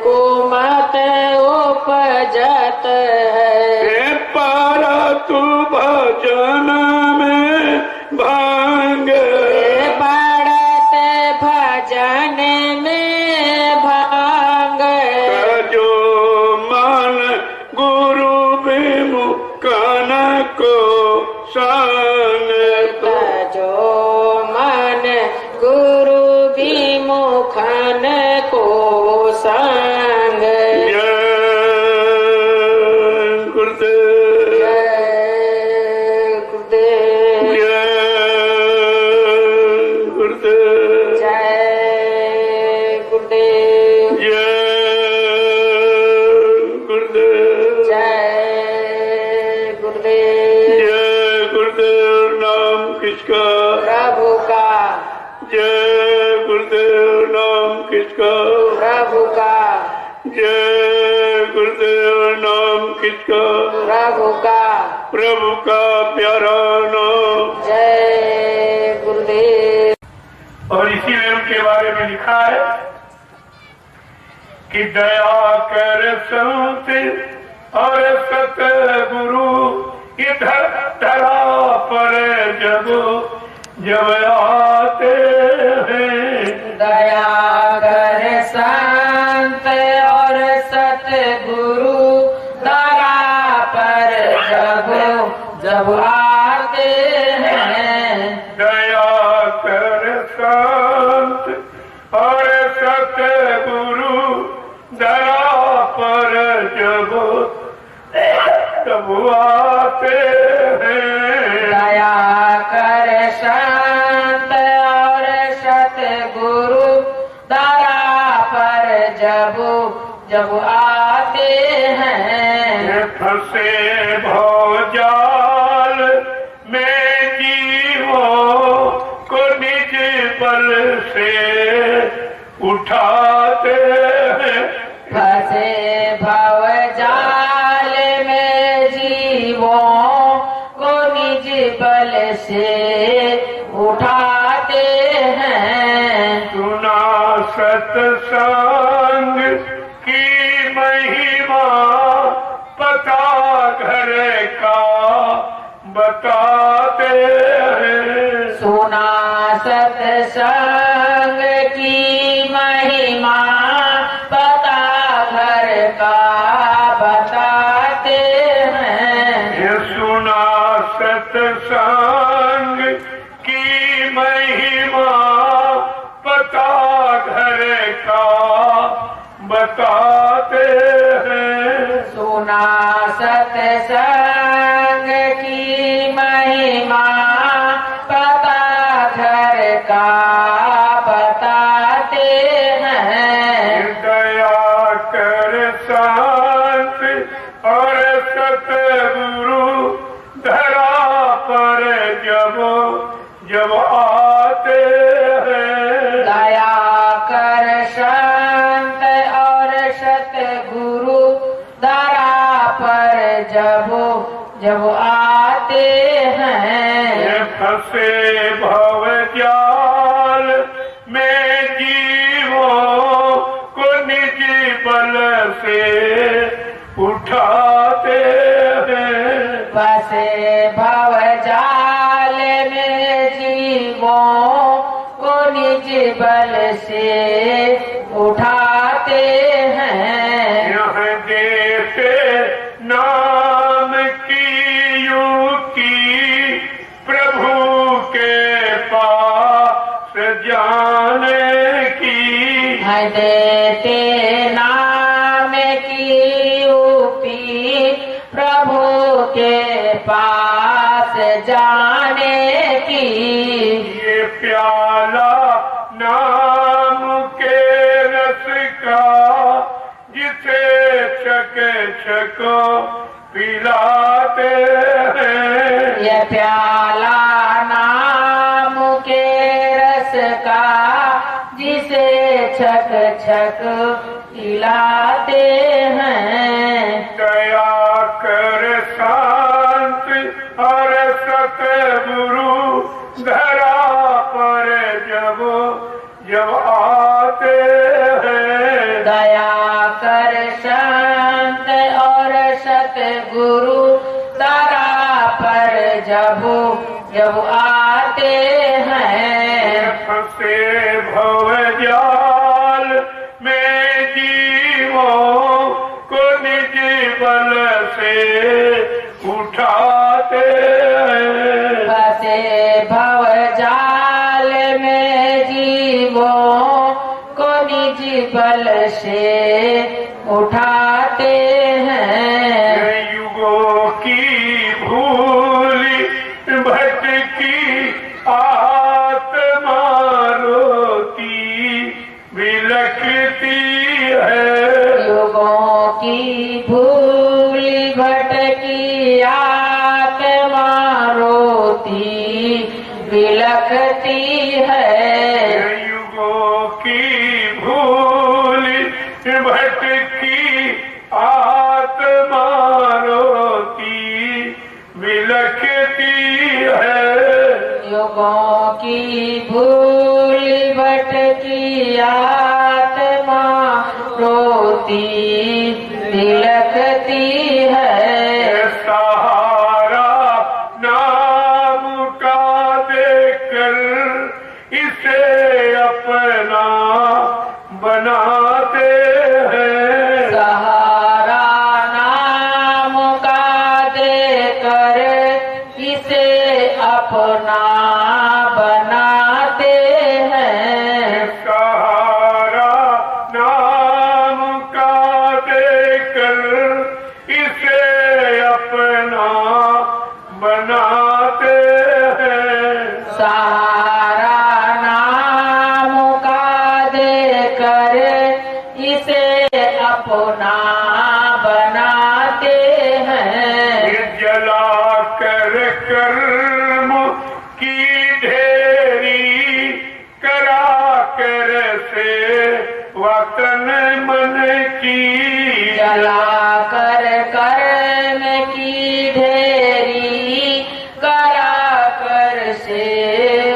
कुमत उपजत है।
परतु भजन में भांग
पड़त भजन में भांग।
जो मन गुरु विमुखन को संग
जो मन गुरु विमुखन को संग।
जय गुरुदेव
जय गुरुदेव
जय गुरुदेव
जय गुरुदेव
जय गुरुदेव
जय गुरुदेव।
जय गुरुदेव नाम किसका
प्रभु का
जय गुरुदेव नाम किसका
प्रभु का
जय गुरुदेव नाम किसका
प्रभु का
प्रभु का प्यारा नाम।
जय गुरुदेव।
और इसीलिए उनके बारे में लिखा है कि दया कर संत और सतगुरु इधर धरा पर जब जब आते हैं।
दया कर संत और सतगुरु दया पर जब जब आते हैं।
दया कर संत और सतगुरु दया पर जब जब आते हैं।
दया कर संत और सतगुरु दया पर जब जब आते हैं।
फंसे भवजाल में जीवों को निज बल से उठाते हैं।
फंसे भव जाल में जीवों को निज बल से उठाते हैं।
सुना सत्संग की महिमा पता घर का बताते हैं।
सुना सत्संग की महिमा पता घर का बताते हैं।
ये सुना सत्संग की महिमा पता घर का बताते हैं।
सुना सत्संग की महिमा पता घर का बताते हैं।
दया कर संत और सतगुरु धरा पर जब जब आते हैं।
दया कर संत और सतगुरु दया पर जब जब आते हैं।
ये फंसे भव जाल में जीवों को निज बल से उठाते हैं।
फंसे भव जाल में जीवों को निज बल से उठाते हैं।
यह देते नाम की युक्ति प्रभु के पास जाने की।
है देते नाम की यूपी प्रभु के पास जाने की।
ये प्याला नाम के रस का जिसे छक छक पिलाते हैं।
ये प्याला नाम के रस का जिसे छक छक पिलाते हैं।
दया कर शांत और सत गुरु धरा पर जब जब आते हैं।
दया कर संत और सतगुरु धरा पर जब जब आते हैं।
फंसे भव जाल में जीवों को निज बल से उठाते हैं।
फंसे भव जाल में जीवों को निज बल से उठाते हैं।
युगों की भूली भटकी आत्मा रोती विलखती है।
युगों की भूली भटकी आत्मा रोती विलखती है।
युगों की भूली भटकी आत्मा रोती विलखती है।
युगों की भूली भटकी आत्मा रोती विलखती है।
सहारा नाम का देकर इसे अपना बनाते हैं।
सहारा नाम का देकर इसे अपना बनाते हैं।
सहारा नाम का देकर इसे अपना बनाते हैं।
सहारा नाम का देकर इसे अपना बनाते हैं।
जला कर कर्म की ढेरी करा कर से वतन मन की।
जला कर कर्म की ढेरी करा कर से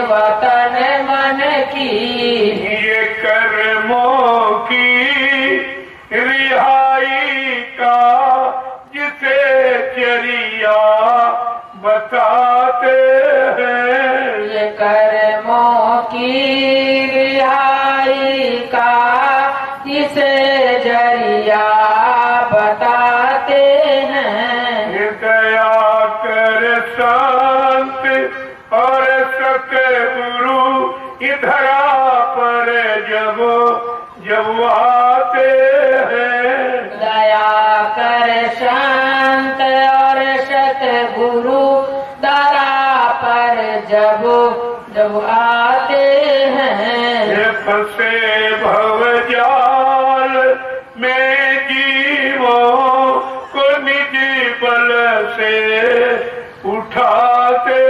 वतन मन की।
ये कर्मों की रिहाई का जिसे जरिया बताते हैं।
ये कर्मों की रिहाई का इसे जरिया बताते हैं।
दया कर शांत और सतगुरु इधरा पर जब जब आते हैं।
दया कर शांत और सतगुरु दरा पर जब जब आते हैं।
ये फंसे भव जाल में जीवों को निज बल से उठाते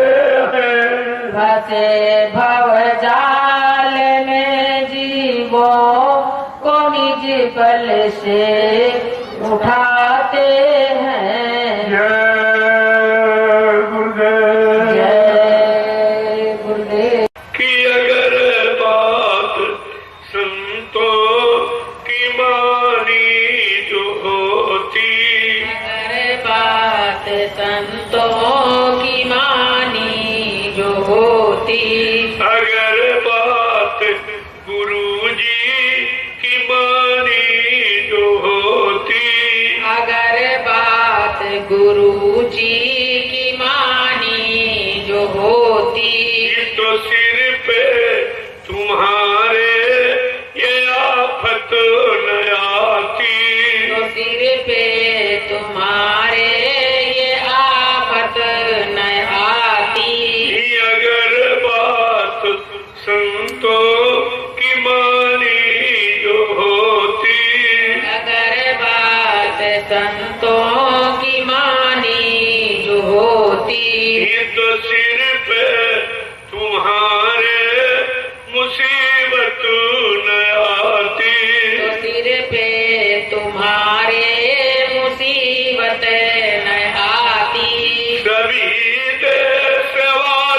हैं।
फंसे भव जाल में जीवों को निज बल से उठाते हैं।
जय गुरुदेव।
जय गुरुदेव।
कि अगर बात संतों की मानी जो होती।
अगर बात संतों की मानी जो होती।
अगर बात गुरु जी की मानी जो होती।
अगर बात गुरु जी की मानी जो होती।
तो सिर पे तुम्हारे ये आफत न आती।
तो सिर पे तुम्हारे ये आफत न आती।
अगर बात संतों की मानी जो होती।
अगर बात संतों की मानी जो होती।
तो सिर पे तुम्हारे मुसीबत न आती।
तो सिर पे तुम्हारे मुसीबत न आती।
सभी देश वाले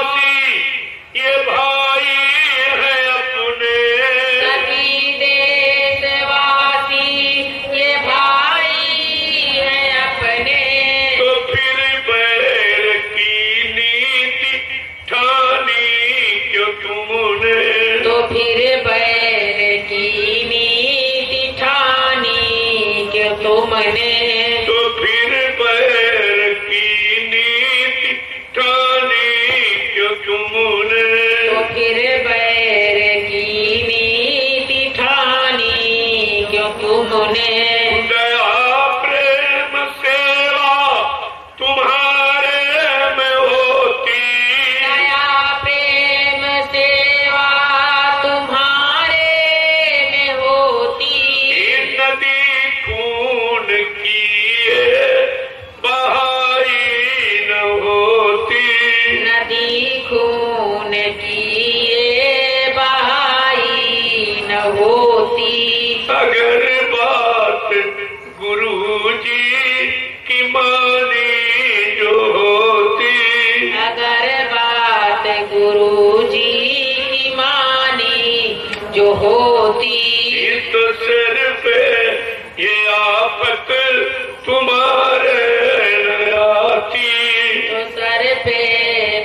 फिर बैर की नीति ठानी क्यों तुमने,
तो फिर बैर की नीति ठानी क्यों तुमने,
तो फिर बैर की नीति ठानी क्यों तुमने।
दया प्रेम सेवा तुम्हारे में होती,
दया प्रेम सेवा तुम्हारे में होती,
नदी खून की ये बहाई न होती,
नदी खून की ये बहाई न होती।
अगर बात गुरु जी की मानी जो होती,
अगर बात गुरु जी की मानी जो होती,
तो सिर पे ये आफत तुम्हारे न आती,
तो सर पे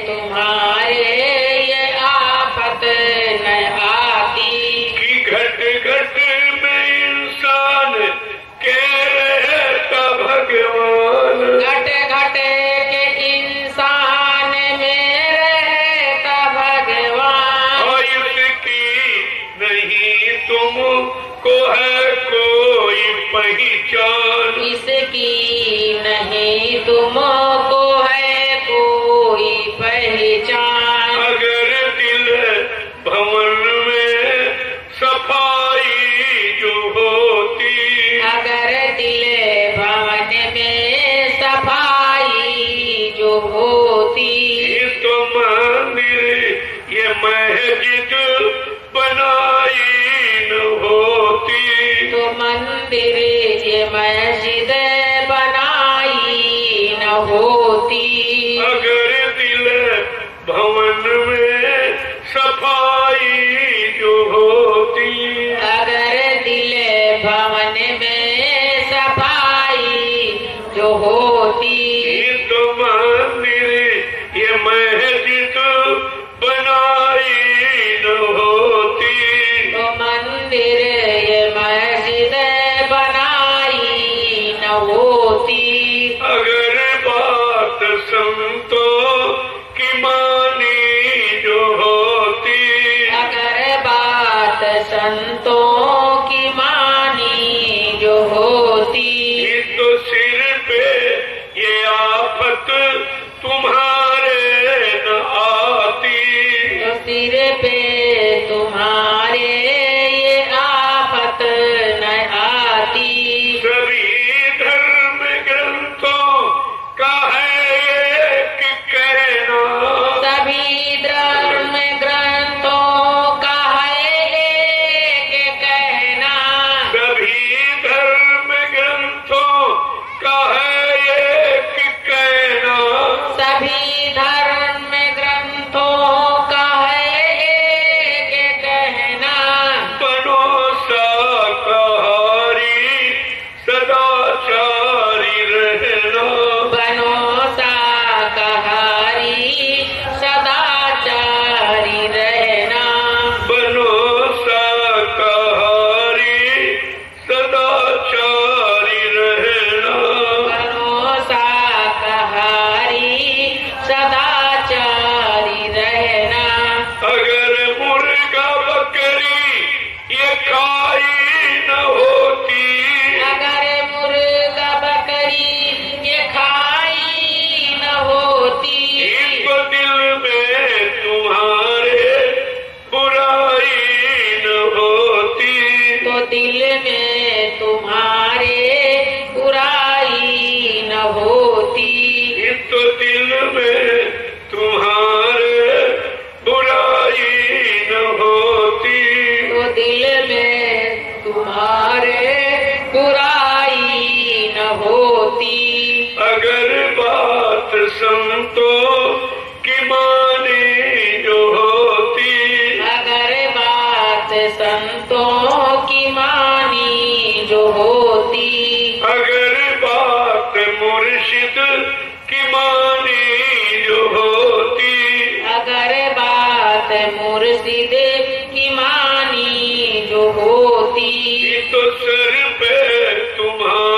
तुम्हारे ये आफत न आती।
कि घट घट में इंसान के रहता भगवान,
घट घट के इंसान में रहता भगवान,
और इसकी नहीं तुमको है कोई पहचान,
इसकी नहीं तुमको है कोई पहचान।
अगर दिल भवन में सफाई जो होती,
अगर दिल भवन में सफाई जो होती,
तो मंदिर ये मस्जिद बनाई न होती,
तो मंदिर ये मस्जिद बनाई न होती।
अगर दिल भवन में सफाई जो होती,
अगर दिल भवन में सफाई जो होती,
तो मंदिर ये मस्जिद बनाई न होती,
तो मंदिर ये मस्जिद बनाई न होती।
अगर बात संतों की मानी जो होती,
अगर बात संतों की मानी जो होती,
तो सिर पे ये आफत तुम्हारे न आती,
तो सिर पे तुम्हारे ये आफत न आती।
सभी धर्म ग्रंथों का है एक कहना,
सभी धर्म ग्रंथों का है एक कहना,
सभी धर्म ग्रंथों का है एक कहना,
सभी धर्म ग्रंथों का है एक कहना।
बनो शाकाहारी सदाचारी रहना,
बनो शाकाहारी सदाचारी रहना,
बनो शाकाहारी सदाचारी रहना,
बनो शाकाहारी सदाचारी रहना।
अगर मुर्गा बकरी ये खाई न होती,
अगर मुर्गा बकरी ये खाई न होती,
तो दिल में तुम्हारे बुराई न होती,
तो दिल में तुम्हारे बुराई न होती,
तो दिल में तुम्हारे बुराई न होती,
तो दिल में तुम्हारे बुराई न होती।
अगर बात संतों की मानी जो होती,
अगर बात संतों की मानी जो होती,
अगर बात मुर्शिद की मानी जो होती,
अगर बात बात मुर्शिद की मानी जो होती
तो सिर पे तुम्हारे